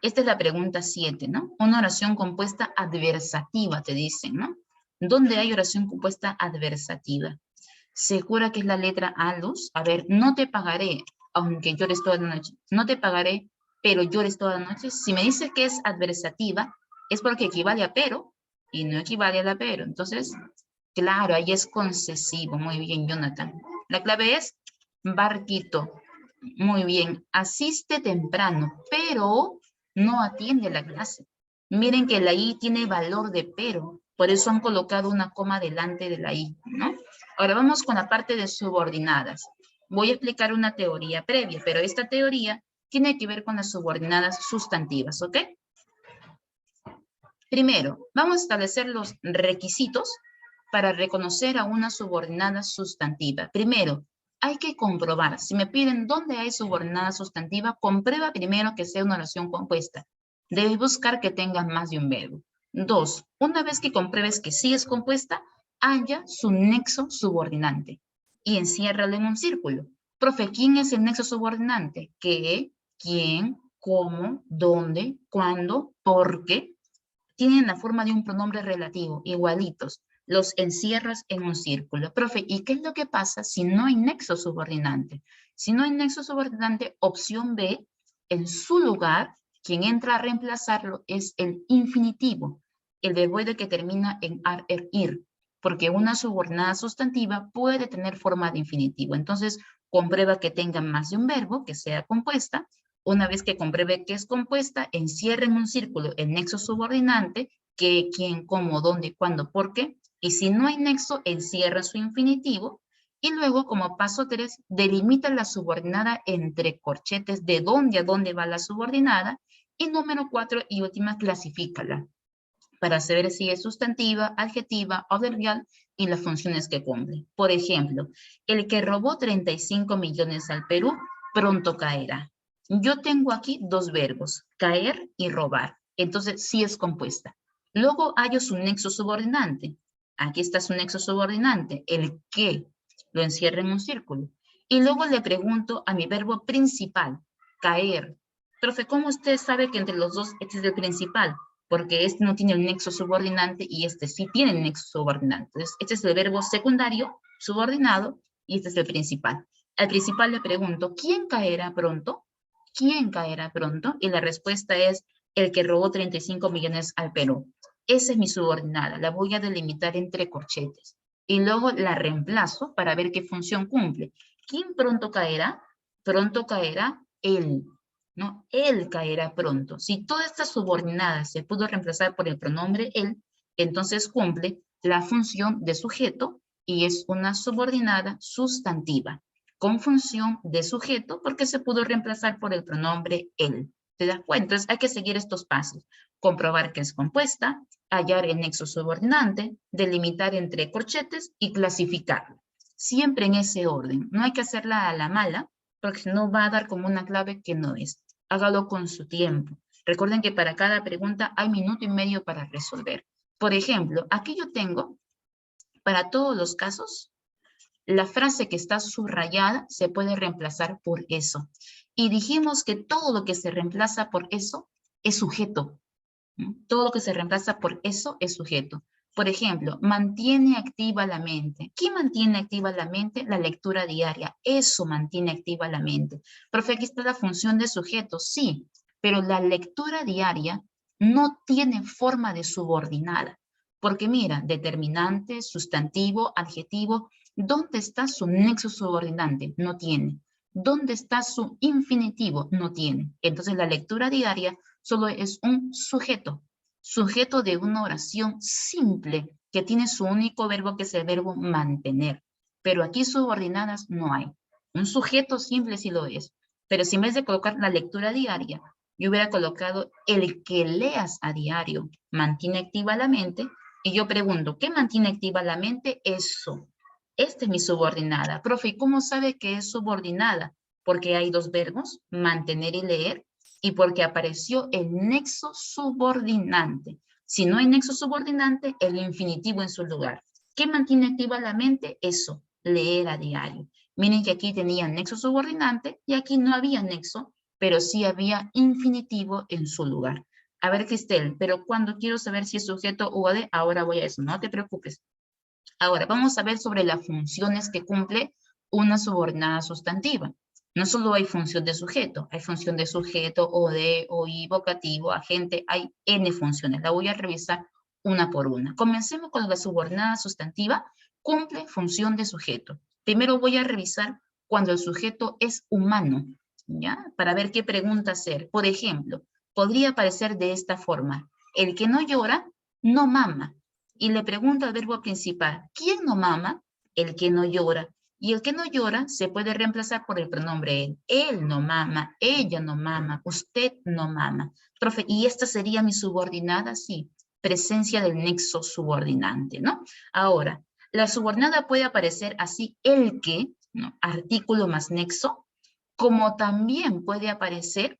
Esta es la pregunta 7, ¿no? Una oración compuesta adversativa, te dicen, ¿no? ¿Dónde hay oración compuesta adversativa? ¿Segura que es la letra A, Luz? A ver, no te pagaré, aunque llores toda la noche. No te pagaré, pero llores toda la noche. Si me dices que es adversativa, es porque equivale a pero y no equivale a la pero. Entonces, claro, ahí es concesivo. Muy bien, Jonathan. La clave es barquito. Muy bien. Asiste temprano, pero no atiende la clase. Miren que la I tiene valor de pero, por eso han colocado una coma delante de la I, ¿no? Ahora vamos con la parte de subordinadas. Voy a explicar una teoría previa, pero esta teoría tiene que ver con las subordinadas sustantivas, ¿ok? Primero, vamos a establecer los requisitos para reconocer a una subordinada sustantiva. Primero, hay que comprobar. Si me piden dónde hay subordinada sustantiva, comprueba primero que sea una oración compuesta. Debes buscar que tenga más de un verbo. Dos, una vez que compruebes que sí es compuesta, halla su nexo subordinante y enciérralo en un círculo. Profe, ¿quién es el nexo subordinante? ¿Qué? ¿Quién? ¿Cómo? ¿Dónde? ¿Cuándo? ¿Por qué? Tienen la forma de un pronombre relativo, igualitos. Los encierras en un círculo. Profe, ¿y qué es lo que pasa si no hay nexo subordinante? Si no hay nexo subordinante, opción B, en su lugar, quien entra a reemplazarlo es el infinitivo, el verboide que termina en ar, er, ir, porque una subordinada sustantiva puede tener forma de infinitivo. Entonces, comprueba que tenga más de un verbo, que sea compuesta. Una vez que compruebe que es compuesta, encierra en un círculo el nexo subordinante, qué, quién, cómo, dónde, cuándo, por qué. Y si no hay nexo, encierra su infinitivo. Y luego, como paso 3, delimita la subordinada entre corchetes de dónde a dónde va la subordinada. Y número 4 y última, clasifícala para saber si es sustantiva, adjetiva, adverbial y las funciones que cumple. Por ejemplo, el que robó 35 millones al Perú pronto caerá. Yo tengo aquí dos verbos, caer y robar. Entonces, sí es compuesta. Luego hallo su nexo subordinante. Aquí está su nexo subordinante, el que. Lo encierra en un círculo. Y luego le pregunto a mi verbo principal, caer. Profe, ¿cómo usted sabe que entre los dos este es el principal? Porque este no tiene el nexo subordinante y este sí tiene el nexo subordinante. Entonces, este es el verbo secundario, subordinado, y este es el principal. Al principal le pregunto, ¿quién caerá pronto? ¿Quién caerá pronto? Y la respuesta es el que robó 35 millones al Perú. Esa es mi subordinada, la voy a delimitar entre corchetes. Y luego la reemplazo para ver qué función cumple. ¿Quién pronto caerá? Pronto caerá él. ¿No? Él caerá pronto. Si toda esta subordinada se pudo reemplazar por el pronombre él, entonces cumple la función de sujeto y es una subordinada sustantiva con función de sujeto porque se pudo reemplazar por el pronombre él. ¿Te das cuenta? Entonces hay que seguir estos pasos. Comprobar que es compuesta, hallar el nexo subordinante, delimitar entre corchetes y clasificarlo. Siempre en ese orden. No hay que hacerla a la mala porque no va a dar como una clave que no es. Hágalo con su tiempo. Recuerden que para cada pregunta hay 1,5 minutos para resolver. Por ejemplo, aquí yo tengo, para todos los casos, la frase que está subrayada se puede reemplazar por eso. Y dijimos que todo lo que se reemplaza por eso es sujeto. Todo lo que se reemplaza por eso es sujeto. Por ejemplo, mantiene activa la mente. ¿Qué mantiene activa la mente? La lectura diaria. Eso mantiene activa la mente. Profe, aquí está la función de sujeto. Sí, pero la lectura diaria no tiene forma de subordinada. Porque mira, determinante, sustantivo, adjetivo, ¿dónde está su nexo subordinante? No tiene. ¿Dónde está su infinitivo? No tiene. Entonces la lectura diaria solo es un sujeto de una oración simple que tiene su único verbo que es el verbo mantener. Pero aquí subordinadas no hay. Un sujeto simple sí lo es. Pero si en vez de colocar la lectura diaria, yo hubiera colocado el que leas a diario, mantiene activa la mente, y yo pregunto, ¿qué mantiene activa la mente? Eso. Esta es mi subordinada. Profe, ¿y cómo sabe que es subordinada? Porque hay dos verbos, mantener y leer, y porque apareció el nexo subordinante. Si no hay nexo subordinante, el infinitivo en su lugar. ¿Qué mantiene activa la mente? Eso, leer a diario. Miren que aquí tenía nexo subordinante y aquí no había nexo, pero sí había infinitivo en su lugar. A ver, Cristel, pero cuando quiero saber si es sujeto o AD, ahora voy a eso, no te preocupes. Ahora, vamos a ver sobre las funciones que cumple una subordinada sustantiva. No solo hay función de sujeto, hay función de sujeto, OD, OI, vocativo, agente, hay N funciones. La voy a revisar una por una. Comencemos con la subordinada sustantiva, cumple función de sujeto. Primero voy a revisar cuando el sujeto es humano, ¿ya? Para ver qué pregunta hacer. Por ejemplo, podría aparecer de esta forma. El que no llora, no mama. Y le pregunta al verbo principal, ¿quién no mama? El que no llora. Y el que no llora se puede reemplazar por el pronombre él. Él no mama, ella no mama, usted no mama. Profe, ¿y esta sería mi subordinada? Sí, presencia del nexo subordinante, ¿no? Ahora, la subordinada puede aparecer así, el que, ¿no? Artículo más nexo, como también puede aparecer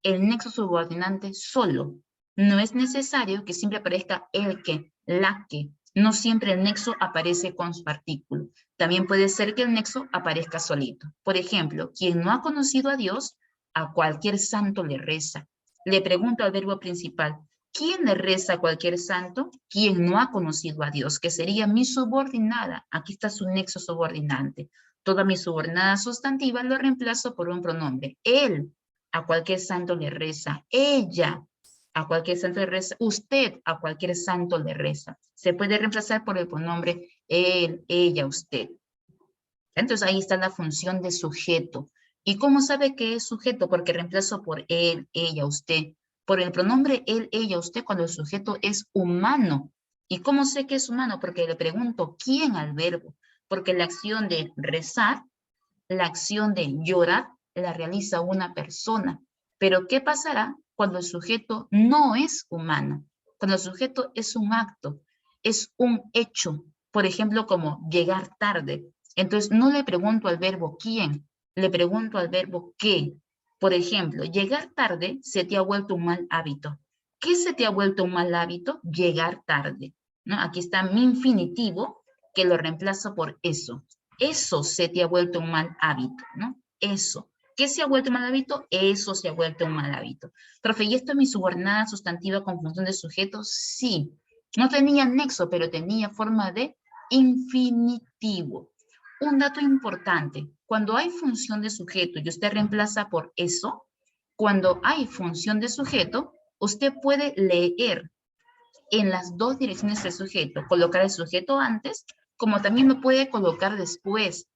el nexo subordinante solo. No es necesario que siempre aparezca el que, la que. No siempre el nexo aparece con su artículo. También puede ser que el nexo aparezca solito. Por ejemplo, quien no ha conocido a Dios, a cualquier santo le reza. Le pregunto al verbo principal, ¿quién le reza a cualquier santo? Quien no ha conocido a Dios, que sería mi subordinada. Aquí está su nexo subordinante. Toda mi subordinada sustantiva lo reemplazo por un pronombre. Él a cualquier santo le reza. Ella a cualquier santo le reza. Usted a cualquier santo le reza. Se puede reemplazar por el pronombre él, ella, usted. Entonces ahí está la función de sujeto. ¿Y cómo sabe que es sujeto? Porque reemplazo por él, ella, usted. Por el pronombre él, ella, usted cuando el sujeto es humano. ¿Y cómo sé que es humano? Porque le pregunto quién al verbo. Porque la acción de rezar, la acción de llorar, la realiza una persona. Pero ¿qué pasará cuando el sujeto no es humano? Cuando el sujeto es un acto, es un hecho. Por ejemplo, como llegar tarde. Entonces, no le pregunto al verbo quién, le pregunto al verbo qué. Por ejemplo, llegar tarde se te ha vuelto un mal hábito. ¿Qué se te ha vuelto un mal hábito? Llegar tarde, ¿no? Aquí está mi infinitivo que lo reemplazo por eso. Eso se te ha vuelto un mal hábito, ¿no? Eso. ¿Qué se ha vuelto un mal hábito? Eso se ha vuelto un mal hábito. Profe, ¿y esto es mi subordinada sustantiva con función de sujeto? Sí. No tenía nexo, pero tenía forma de infinitivo. Un dato importante, cuando hay función de sujeto y usted reemplaza por eso, cuando hay función de sujeto, usted puede leer en las dos direcciones del sujeto, colocar el sujeto antes, como también lo puede colocar después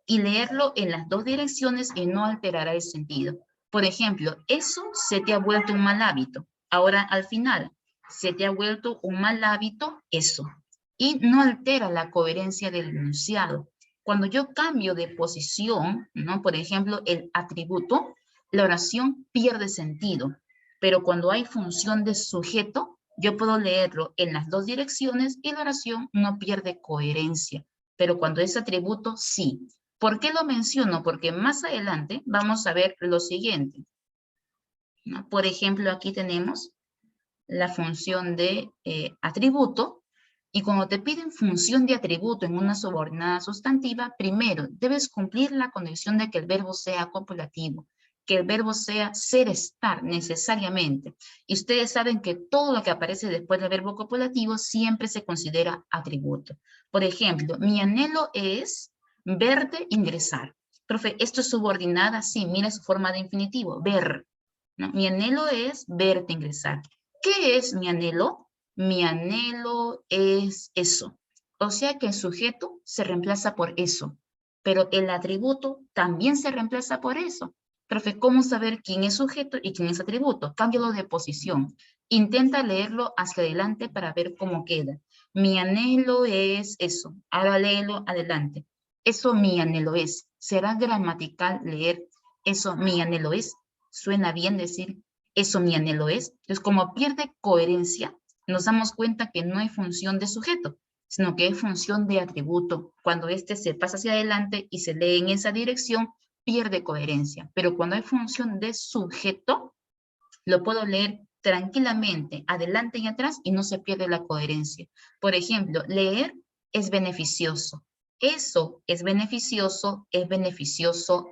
y leerlo en las dos direcciones y no alterará el sentido. Por ejemplo, eso se te ha vuelto un mal hábito. Ahora al final, se te ha vuelto un mal hábito eso. Y no altera la coherencia del enunciado. Cuando yo cambio de posición, ¿no? Por ejemplo, el atributo, la oración pierde sentido. Pero cuando hay función de sujeto, yo puedo leerlo en las dos direcciones y la oración no pierde coherencia. Pero cuando es atributo, sí. ¿Por qué lo menciono? Porque más adelante vamos a ver lo siguiente, ¿no? Por ejemplo, aquí tenemos la función de atributo, y cuando te piden función de atributo en una subordinada sustantiva, primero debes cumplir la condición de que el verbo sea copulativo, que el verbo sea ser, estar necesariamente. Y ustedes saben que todo lo que aparece después del verbo copulativo siempre se considera atributo. Por ejemplo, mi anhelo es verte ingresar. Profe, ¿esto es subordinada? Sí, mira su forma de infinitivo, ver, ¿no? Mi anhelo es verte ingresar. ¿Qué es mi anhelo? Mi anhelo es eso. O sea que el sujeto se reemplaza por eso, pero el atributo también se reemplaza por eso. Profe, ¿cómo saber quién es sujeto y quién es atributo? Cámbialo de posición. Intenta leerlo hacia adelante para ver cómo queda. Mi anhelo es eso. Ahora léelo adelante. Eso mi anhelo es. ¿Será gramatical leer eso mi anhelo es? ¿Suena bien decir eso mi anhelo es? Entonces, como pierde coherencia, nos damos cuenta que no hay función de sujeto, sino que es función de atributo. Cuando este se pasa hacia adelante y se lee en esa dirección, pierde coherencia. Pero cuando hay función de sujeto, lo puedo leer tranquilamente, adelante y atrás, y no se pierde la coherencia. Por ejemplo, leer es beneficioso. Eso es beneficioso,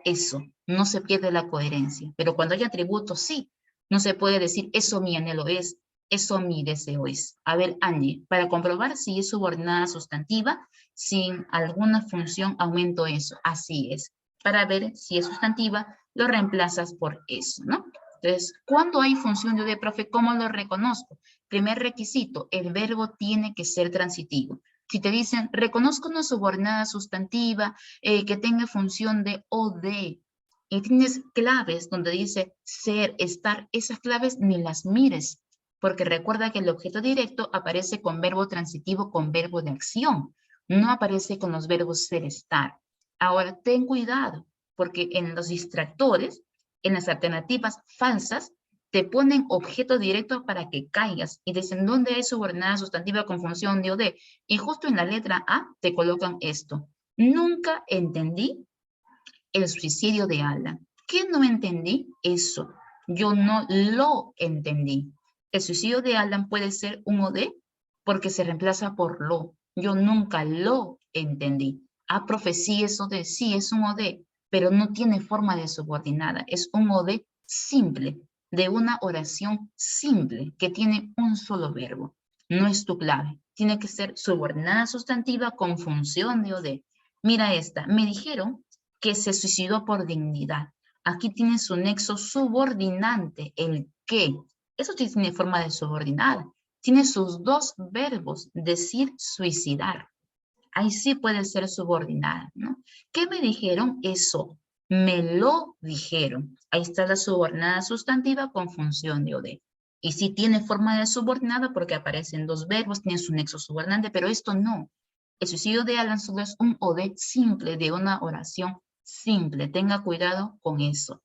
eso. No se pierde la coherencia. Pero cuando hay atributos, sí. No se puede decir, eso mi anhelo es, eso mi deseo es. A ver, Angie, para comprobar si es subordinada sustantiva, sin alguna función aumento eso. Así es. Para ver si es sustantiva, lo reemplazas por eso, ¿no? Entonces, cuando hay función de profe, ¿cómo lo reconozco? Primer requisito, el verbo tiene que ser transitivo. Si te dicen, reconozco una subordinada sustantiva que tenga función de o de, y tienes claves donde dice ser, estar, esas claves ni las mires, porque recuerda que el objeto directo aparece con verbo transitivo, con verbo de acción, no aparece con los verbos ser, estar. Ahora, ten cuidado, porque en los distractores, en las alternativas falsas, te ponen objeto directo para que caigas y dicen dónde hay subordinada sustantiva con función de o de. Y justo en la letra A te colocan esto. Nunca entendí el suicidio de Alan. ¿Qué no entendí? Eso. Yo no lo entendí. El suicidio de Alan puede ser un o de porque se reemplaza por lo. Yo nunca lo entendí. Ah, profe, sí, eso de, sí, es un o de, pero no tiene forma de subordinada. Es un o de simple, de una oración simple que tiene un solo verbo. No es tu clave. Tiene que ser subordinada sustantiva con función de o de. Mira esta. Me dijeron que se suicidó por dignidad. Aquí tiene su nexo subordinante, el que. Eso sí tiene forma de subordinada. Tiene sus dos verbos, decir, suicidar. Ahí sí puede ser subordinada, ¿no? ¿Qué me dijeron? Eso. Me lo dijeron. Ahí está la subordinada sustantiva con función de o de. Y sí tiene forma de subordinada porque aparecen dos verbos, tiene su nexo subordinante, pero esto no. El suicidio de Alan solo es un o de simple de una oración simple. Tenga cuidado con eso.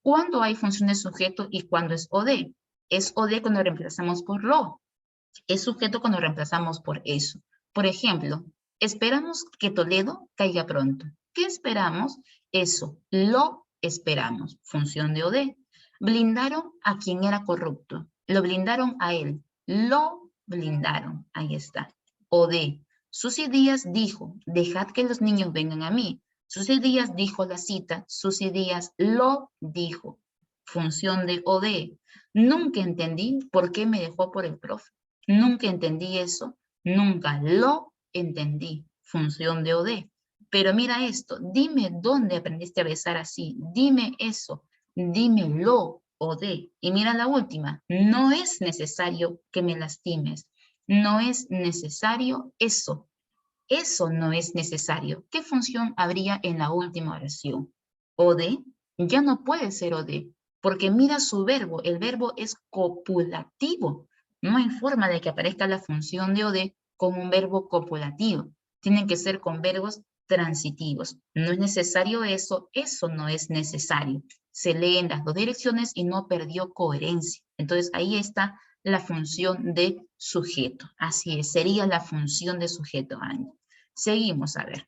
¿Cuándo hay función de sujeto y cuándo es o de? Es o de cuando reemplazamos por lo. Es sujeto cuando reemplazamos por eso. Por ejemplo, esperamos que Toledo caiga pronto. ¿Qué esperamos? Eso, lo esperamos. Función de o de. Blindaron a quien era corrupto. Lo blindaron a él. Lo blindaron. Ahí está. O de. Susy Díaz dijo, dejad que los niños vengan a mí. Susy Díaz dijo la cita. Susy Díaz lo dijo. Función de o de. Nunca entendí por qué me dejó por el profe. Nunca entendí eso, nunca lo entendí, función de o de. Pero mira esto, dime dónde aprendiste a besar así, dime eso, dímelo o de. Y mira la última, no es necesario que me lastimes, no es necesario eso, eso no es necesario. ¿Qué función habría en la última oración? O de, ya no puede ser o de, porque mira su verbo, el verbo es copulativo. No hay forma de que aparezca la función de o de como un verbo copulativo. Tienen que ser con verbos transitivos. No es necesario eso, eso no es necesario. Se leen las dos direcciones y no perdió coherencia. Entonces ahí está la función de sujeto. Así es, sería la función de sujeto, Ángel. Seguimos, a ver.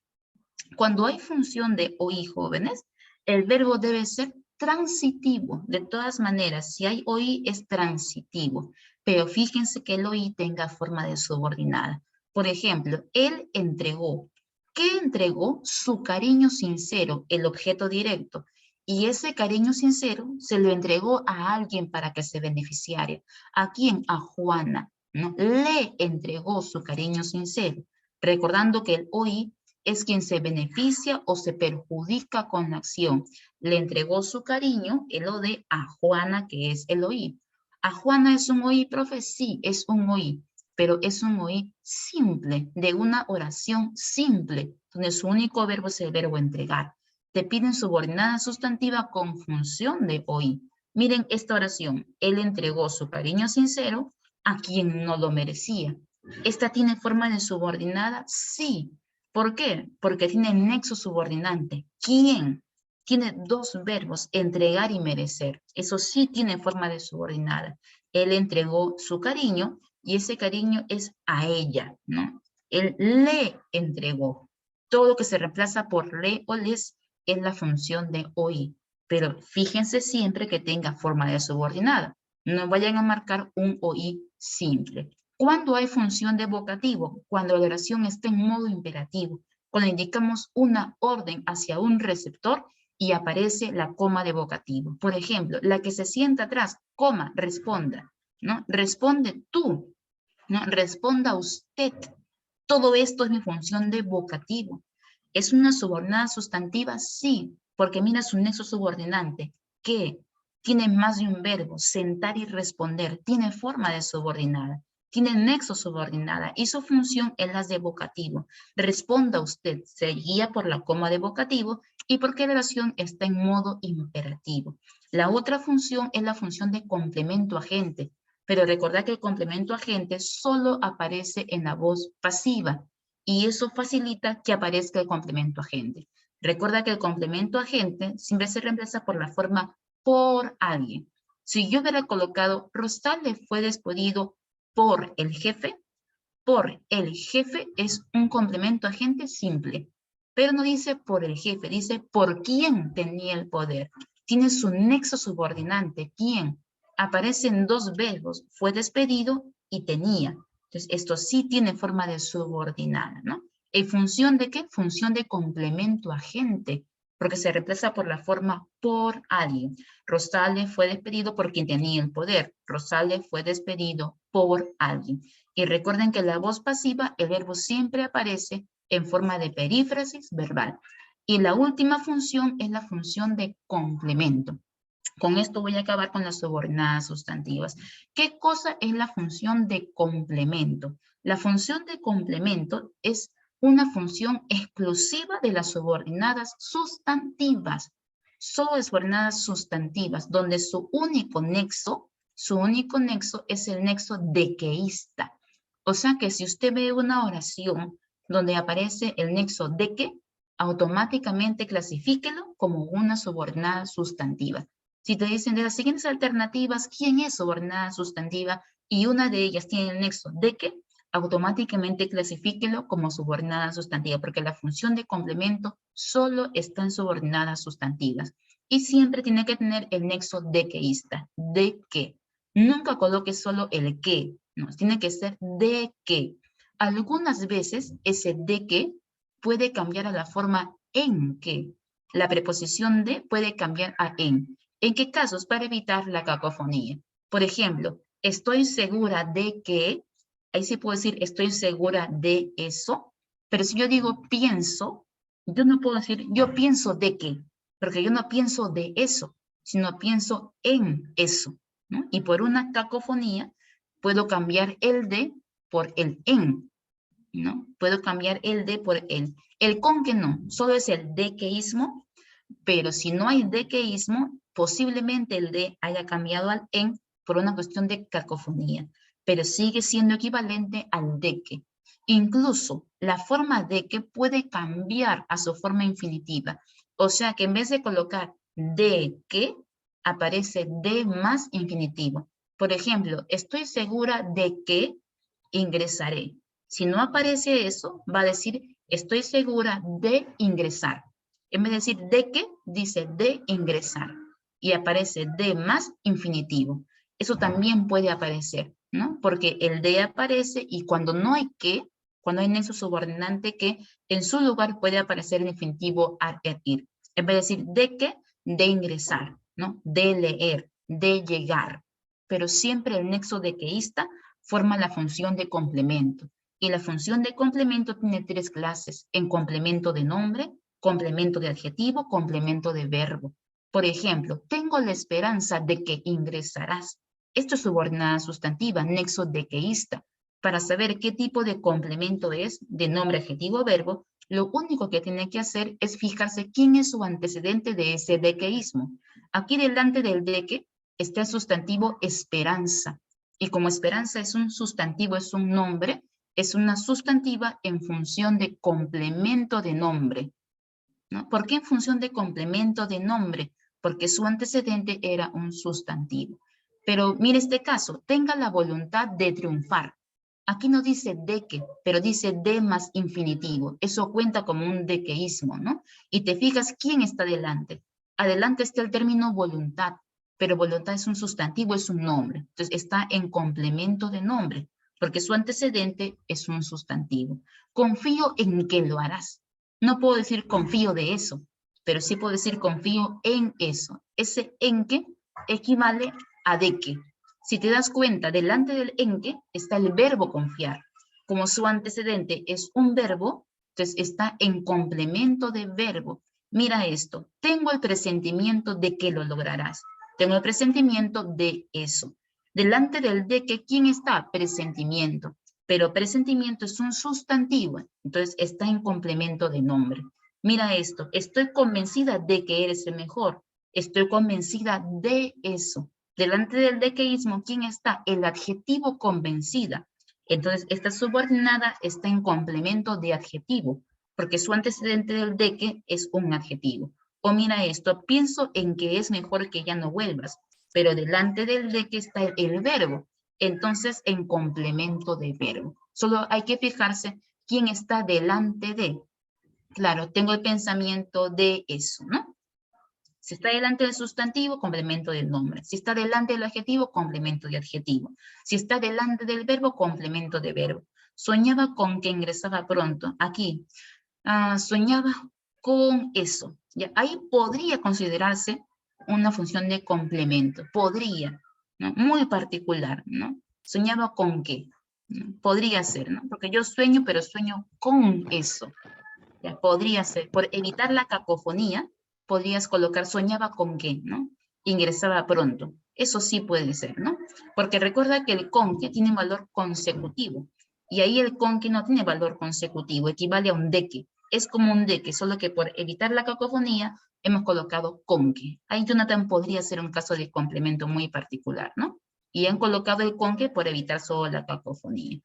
Cuando hay función de oí, jóvenes, el verbo debe ser transitivo. De todas maneras, si hay oí, es transitivo. Pero fíjense que el oí tenga forma de subordinada. Por ejemplo, él entregó. ¿Qué entregó? Su cariño sincero, el objeto directo. Y ese cariño sincero se lo entregó a alguien para que se beneficiara. ¿A quién? A Juana, ¿no? Le entregó su cariño sincero. Recordando que el oí es quien se beneficia o se perjudica con la acción. Le entregó su cariño, el o de, a Juana, que es el oí. ¿A Juana es un oí, profe? Sí, es un oí, pero es un oí simple, de una oración simple, donde su único verbo es el verbo entregar. Te piden subordinada sustantiva con función de oí. Miren esta oración. Él entregó su cariño sincero a quien no lo merecía. ¿Esta tiene forma de subordinada? Sí. ¿Por qué? Porque tiene nexo subordinante. ¿Quién? Tiene dos verbos, entregar y merecer. Eso sí tiene forma de subordinada. Él entregó su cariño y ese cariño es a ella, ¿no? Él le entregó. Todo lo que se reemplaza por le o les es la función de oí. Pero fíjense siempre que tenga forma de subordinada. No vayan a marcar un oí simple. ¿Cuándo hay función de vocativo? Cuando la oración está en modo imperativo, cuando indicamos una orden hacia un receptor y aparece la coma de vocativo. Por ejemplo, la que se sienta atrás, coma, responda, ¿no? Responde tú, ¿no? Responda usted. Todo esto es mi función de vocativo. ¿Es una subordinada sustantiva? Sí, porque mira su nexo subordinante, que tiene más de un verbo, sentar y responder, tiene forma de subordinada. Tiene nexo subordinada y su función es la de vocativo. Responda usted, se guía por la coma de vocativo y porque la oración está en modo imperativo. La otra función es la función de complemento agente, pero recordad que el complemento agente solo aparece en la voz pasiva y eso facilita que aparezca el complemento agente. Recuerda que el complemento agente siempre se reemplaza por la forma por alguien. Si yo hubiera colocado, Rosales fue despedido por el jefe es un complemento agente simple, pero no dice por el jefe, dice por quién tenía el poder. Tiene su nexo subordinante, quién. Aparecen dos verbos, fue despedido y tenía. Entonces, esto sí tiene forma de subordinada, ¿no? ¿En función de qué? Función de complemento agente, porque se reemplaza por la forma por alguien. Rosales fue despedido por quien tenía el poder. Rosales fue despedido por alguien. Y recuerden que la voz pasiva, el verbo siempre aparece en forma de perífrasis verbal. Y la última función es la función de complemento. Con esto voy a acabar con las subordinadas sustantivas. ¿Qué cosa es la función de complemento? La función de complemento es una función exclusiva de las subordinadas sustantivas. Solo subordinadas sustantivas, donde su único nexo es el nexo dequeísta. O sea que si usted ve una oración donde aparece el nexo de que, automáticamente clasifíquelo como una subordinada sustantiva. Si te dicen de las siguientes alternativas, ¿quién es subordinada sustantiva? Y una de ellas tiene el nexo de que, automáticamente clasifíquelo como subordinada sustantiva, porque la función de complemento solo está en subordinadas sustantivas. Y siempre tiene que tener el nexo dequeísta, de que. Nunca coloque solo el que, no, tiene que ser de que. Algunas veces ese de que puede cambiar a la forma en que. La preposición de puede cambiar a en. ¿En qué casos? Para evitar la cacofonía. Por ejemplo, estoy segura de que, ahí sí puedo decir estoy segura de eso, pero si yo digo pienso, yo no puedo decir yo pienso de que, porque yo no pienso de eso, sino pienso en eso, ¿no? Y por una cacofonía puedo cambiar el de por el en, ¿no? Puedo cambiar el de por el. El con que no, solo es el dequeísmo, pero si no hay dequeísmo, posiblemente el de haya cambiado al en por una cuestión de cacofonía, pero sigue siendo equivalente al de que. Incluso la forma de que puede cambiar a su forma infinitiva, o sea que en vez de colocar de que, aparece de más infinitivo. Por ejemplo, estoy segura de que ingresaré. Si no aparece eso, va a decir estoy segura de ingresar. En vez de decir de qué, dice de ingresar. Y aparece de más infinitivo. Eso también puede aparecer, ¿no? Porque el de aparece y cuando no hay que, cuando hay nexo subordinante que, en su lugar puede aparecer el infinitivo ar, ir. En vez de decir de qué, de ingresar, ¿no? De leer, de llegar. Pero siempre el nexo dequeísta forma la función de complemento. Y la función de complemento tiene tres clases: en complemento de nombre, complemento de adjetivo, complemento de verbo. Por ejemplo, tengo la esperanza de que ingresarás. Esto es subordinada sustantiva, nexo dequeísta. Para saber qué tipo de complemento es, de nombre, adjetivo, verbo, lo único que tiene que hacer es fijarse quién es su antecedente de ese dequeísmo. Aquí delante del deque está el sustantivo esperanza. Y como esperanza es un sustantivo, es un nombre, es una sustantiva en función de complemento de nombre, ¿no? ¿Por qué en función de complemento de nombre? Porque su antecedente era un sustantivo. Pero mire este caso, tenga la voluntad de triunfar. Aquí no dice de que, pero dice de más infinitivo. Eso cuenta como un dequeísmo, ¿no? Y te fijas quién está delante. Adelante está el término voluntad, pero voluntad es un sustantivo, es un nombre. Entonces está en complemento de nombre, porque su antecedente es un sustantivo. Confío en que lo harás. No puedo decir confío de eso, pero sí puedo decir confío en eso. Ese en que equivale a de que. Si te das cuenta, delante del en que está el verbo confiar. Como su antecedente es un verbo, entonces está en complemento de verbo. Mira esto, tengo el presentimiento de que lo lograrás. Tengo el presentimiento de eso. Delante del de que, ¿quién está? Presentimiento. Pero presentimiento es un sustantivo, entonces está en complemento de nombre. Mira esto, estoy convencida de que eres el mejor. Estoy convencida de eso. Delante del dequeísmo, ¿quién está? El adjetivo convencida. Entonces, esta subordinada está en complemento de adjetivo, porque su antecedente del deque es un adjetivo. O mira esto, pienso en que es mejor que ya no vuelvas. pero delante del de que está el verbo. Entonces, en complemento de verbo. Solo hay que fijarse quién está delante de. Claro, tengo el pensamiento de eso, ¿no? Si está delante del sustantivo, complemento del nombre. Si está delante del adjetivo, complemento de adjetivo. Si está delante del verbo, complemento de verbo. Soñaba con que ingresaba pronto. Aquí, soñaba con eso. ¿Ya? Ahí podría considerarse una función de complemento. Podría, ¿no? Muy particular, ¿no? Soñaba con qué. ¿No? Podría ser, ¿no? Porque yo sueño, pero sueño con eso. ¿Ya? Podría ser. Por evitar la cacofonía, podrías colocar soñaba con qué, ¿no? Ingresaba pronto. Eso sí puede ser, ¿no? Porque recuerda que el con que tiene valor consecutivo. Y ahí el con que no tiene valor consecutivo, equivale a un de que. Es como un de que, solo que por evitar la cacofonía hemos colocado con que. Ahí Jonathan podría ser un caso de complemento muy particular, ¿no? Y han colocado el con que por evitar solo la cacofonía.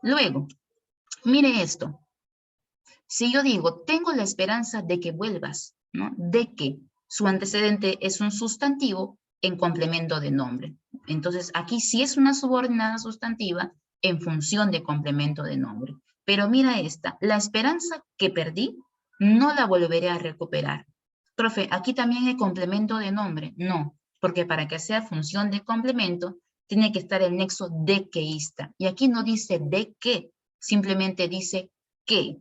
Luego, mire esto. Si yo digo, tengo la esperanza de que vuelvas, ¿no? De que su antecedente es un sustantivo en complemento de nombre. Entonces, aquí sí es una subordinada sustantiva en función de complemento de nombre. Pero mira esta, la esperanza que perdí no la volveré a recuperar. Profe, aquí también hay complemento de nombre. No, porque para que sea función de complemento, tiene que estar el nexo de queísta. Y aquí no dice de qué, simplemente dice que.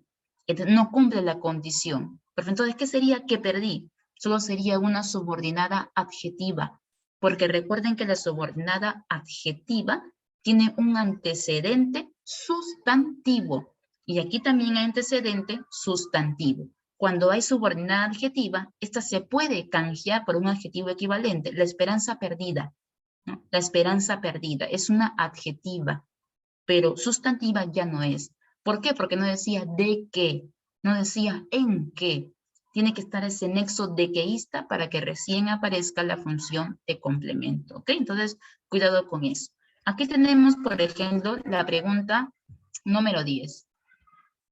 Entonces, no cumple la condición. Pero entonces, ¿qué sería que perdí? Solo sería una subordinada adjetiva, porque recuerden que la subordinada adjetiva tiene un antecedente sustantivo, y aquí también hay antecedente sustantivo. Cuando hay subordinada adjetiva, esta se puede canjear por un adjetivo equivalente, la esperanza perdida, ¿no? La esperanza perdida es una adjetiva, pero sustantiva ya no es. ¿Por qué? Porque no decía de qué, no decía en qué. Tiene que estar ese nexo de queísta para que recién aparezca la función de complemento, ¿ok? Entonces, cuidado con eso. Aquí tenemos, por ejemplo, la pregunta número 10.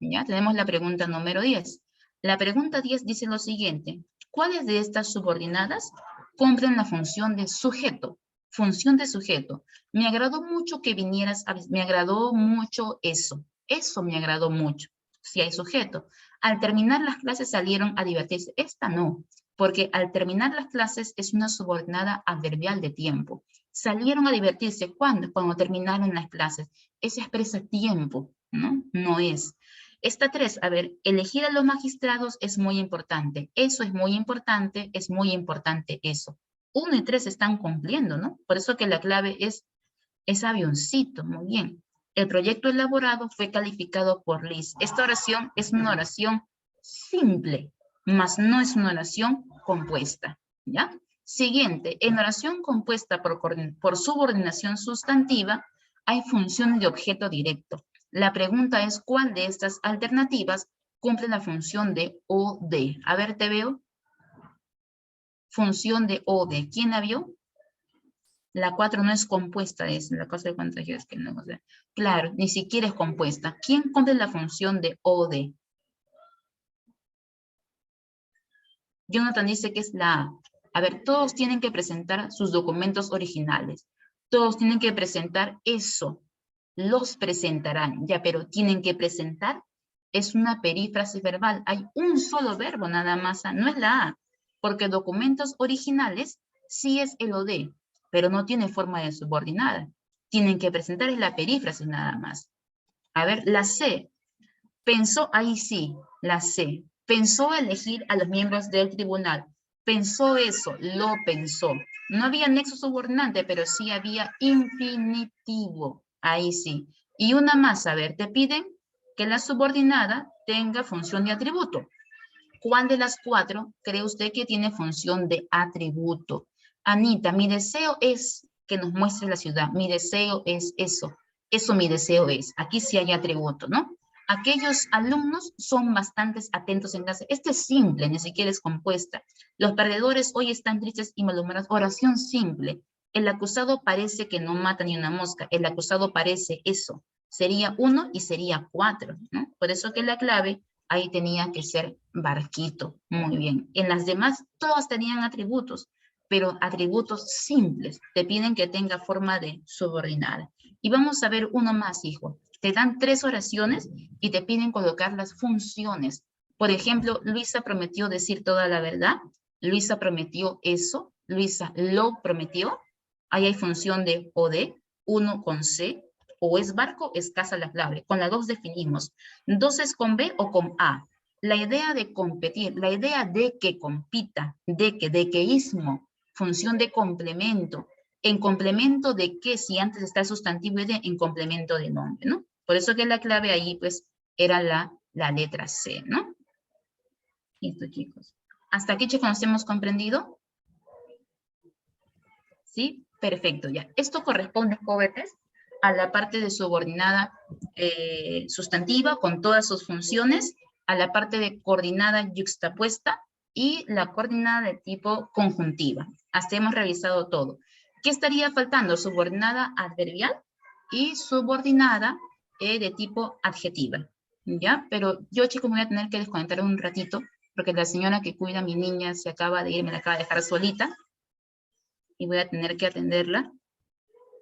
¿Ya? Tenemos la pregunta número 10. La pregunta 10 dice lo siguiente. ¿Cuáles de estas subordinadas cumplen la función de sujeto? Función de sujeto. Me agradó mucho que vinieras, me agradó mucho eso. Eso me agradó mucho. Si hay sujeto. Al terminar las clases salieron a divertirse. Esta no, porque al terminar las clases es una subordinada adverbial de tiempo. Salieron a divertirse. ¿Cuándo? Cuando terminaron las clases. Esa expresa tiempo, ¿no? No es. Esta 3, a ver, elegir a los magistrados es muy importante. Eso es muy importante eso. 1 y 3 están cumpliendo, ¿no? Por eso que la clave es avioncito, muy bien. El proyecto elaborado fue calificado por Liz. Esta oración es una oración simple, mas no es una oración compuesta, ¿ya? Siguiente, en oración compuesta por subordinación sustantiva, hay función de objeto directo. La pregunta es, ¿cuál de estas alternativas cumple la función de o de? A ver, te veo. Función de o de. ¿Quién la vio? La 4 no es compuesta, es la cosa de contagio, es que no, o sea, claro, ni siquiera es compuesta. ¿Quién cumple la función de o de? Jonathan dice que es la A. A ver, todos tienen que presentar sus documentos originales. Todos tienen que presentar eso. Los presentarán, ya, pero tienen que presentar. Es una perífrase verbal. Hay un solo verbo nada más, no es la A. Porque documentos originales sí es el OD, pero no tiene forma de subordinada. Tienen que presentar es la perífrase nada más. A ver, la C. Pensó, ahí sí, la C. Pensó elegir a los miembros del tribunal. Pensó eso, lo pensó. No había nexo subordinante, pero sí había infinitivo. Ahí sí. Y una más, a ver, te piden que la subordinada tenga función de atributo. ¿Cuál de las 4 cree usted que tiene función de atributo? Anita, mi deseo es que nos muestre la ciudad. Mi deseo es eso. Eso mi deseo es. Aquí sí hay atributo, ¿no? Aquellos alumnos son bastante atentos en clase. Este es simple, ni siquiera es compuesta. Los perdedores hoy están tristes y malhumorados. Oración simple. El acusado parece que no mata ni una mosca. El acusado parece eso. Sería 1 y sería 4, ¿no? Por eso que la clave ahí tenía que ser barquito. Muy bien. En las demás, todas tenían atributos. pero atributos simples. Te piden que tenga forma de subordinada. Y vamos a ver uno más, hijo. Te dan 3 oraciones y te piden colocar las funciones. Por ejemplo, Luisa prometió decir toda la verdad. Luisa prometió eso. Luisa lo prometió. Ahí hay función de o de, 1 con C, o es barco, escasa la clave. Con la 2 definimos. 2 es con B o con A. La idea de competir, la idea de que compita, de que ismo, función de complemento. ¿En complemento de qué? Si antes está el sustantivo de en complemento de nombre, ¿no? Por eso que la clave ahí, pues, era la letra C, ¿no? Listo, chicos. ¿Hasta aquí, chicos, nos hemos comprendido? ¿Sí? Perfecto, ya. Esto corresponde, jóvenes, a la parte de subordinada sustantiva con todas sus funciones, a la parte de coordinada yuxtapuesta y la coordinada de tipo conjuntiva. Hasta hemos revisado todo. ¿Qué estaría faltando? Subordinada adverbial y subordinada de tipo adjetiva. ¿Ya? Pero yo, chicos, me voy a tener que desconectar un ratito porque la señora que cuida a mi niña se acaba de ir, me la acaba de dejar solita y voy a tener que atenderla.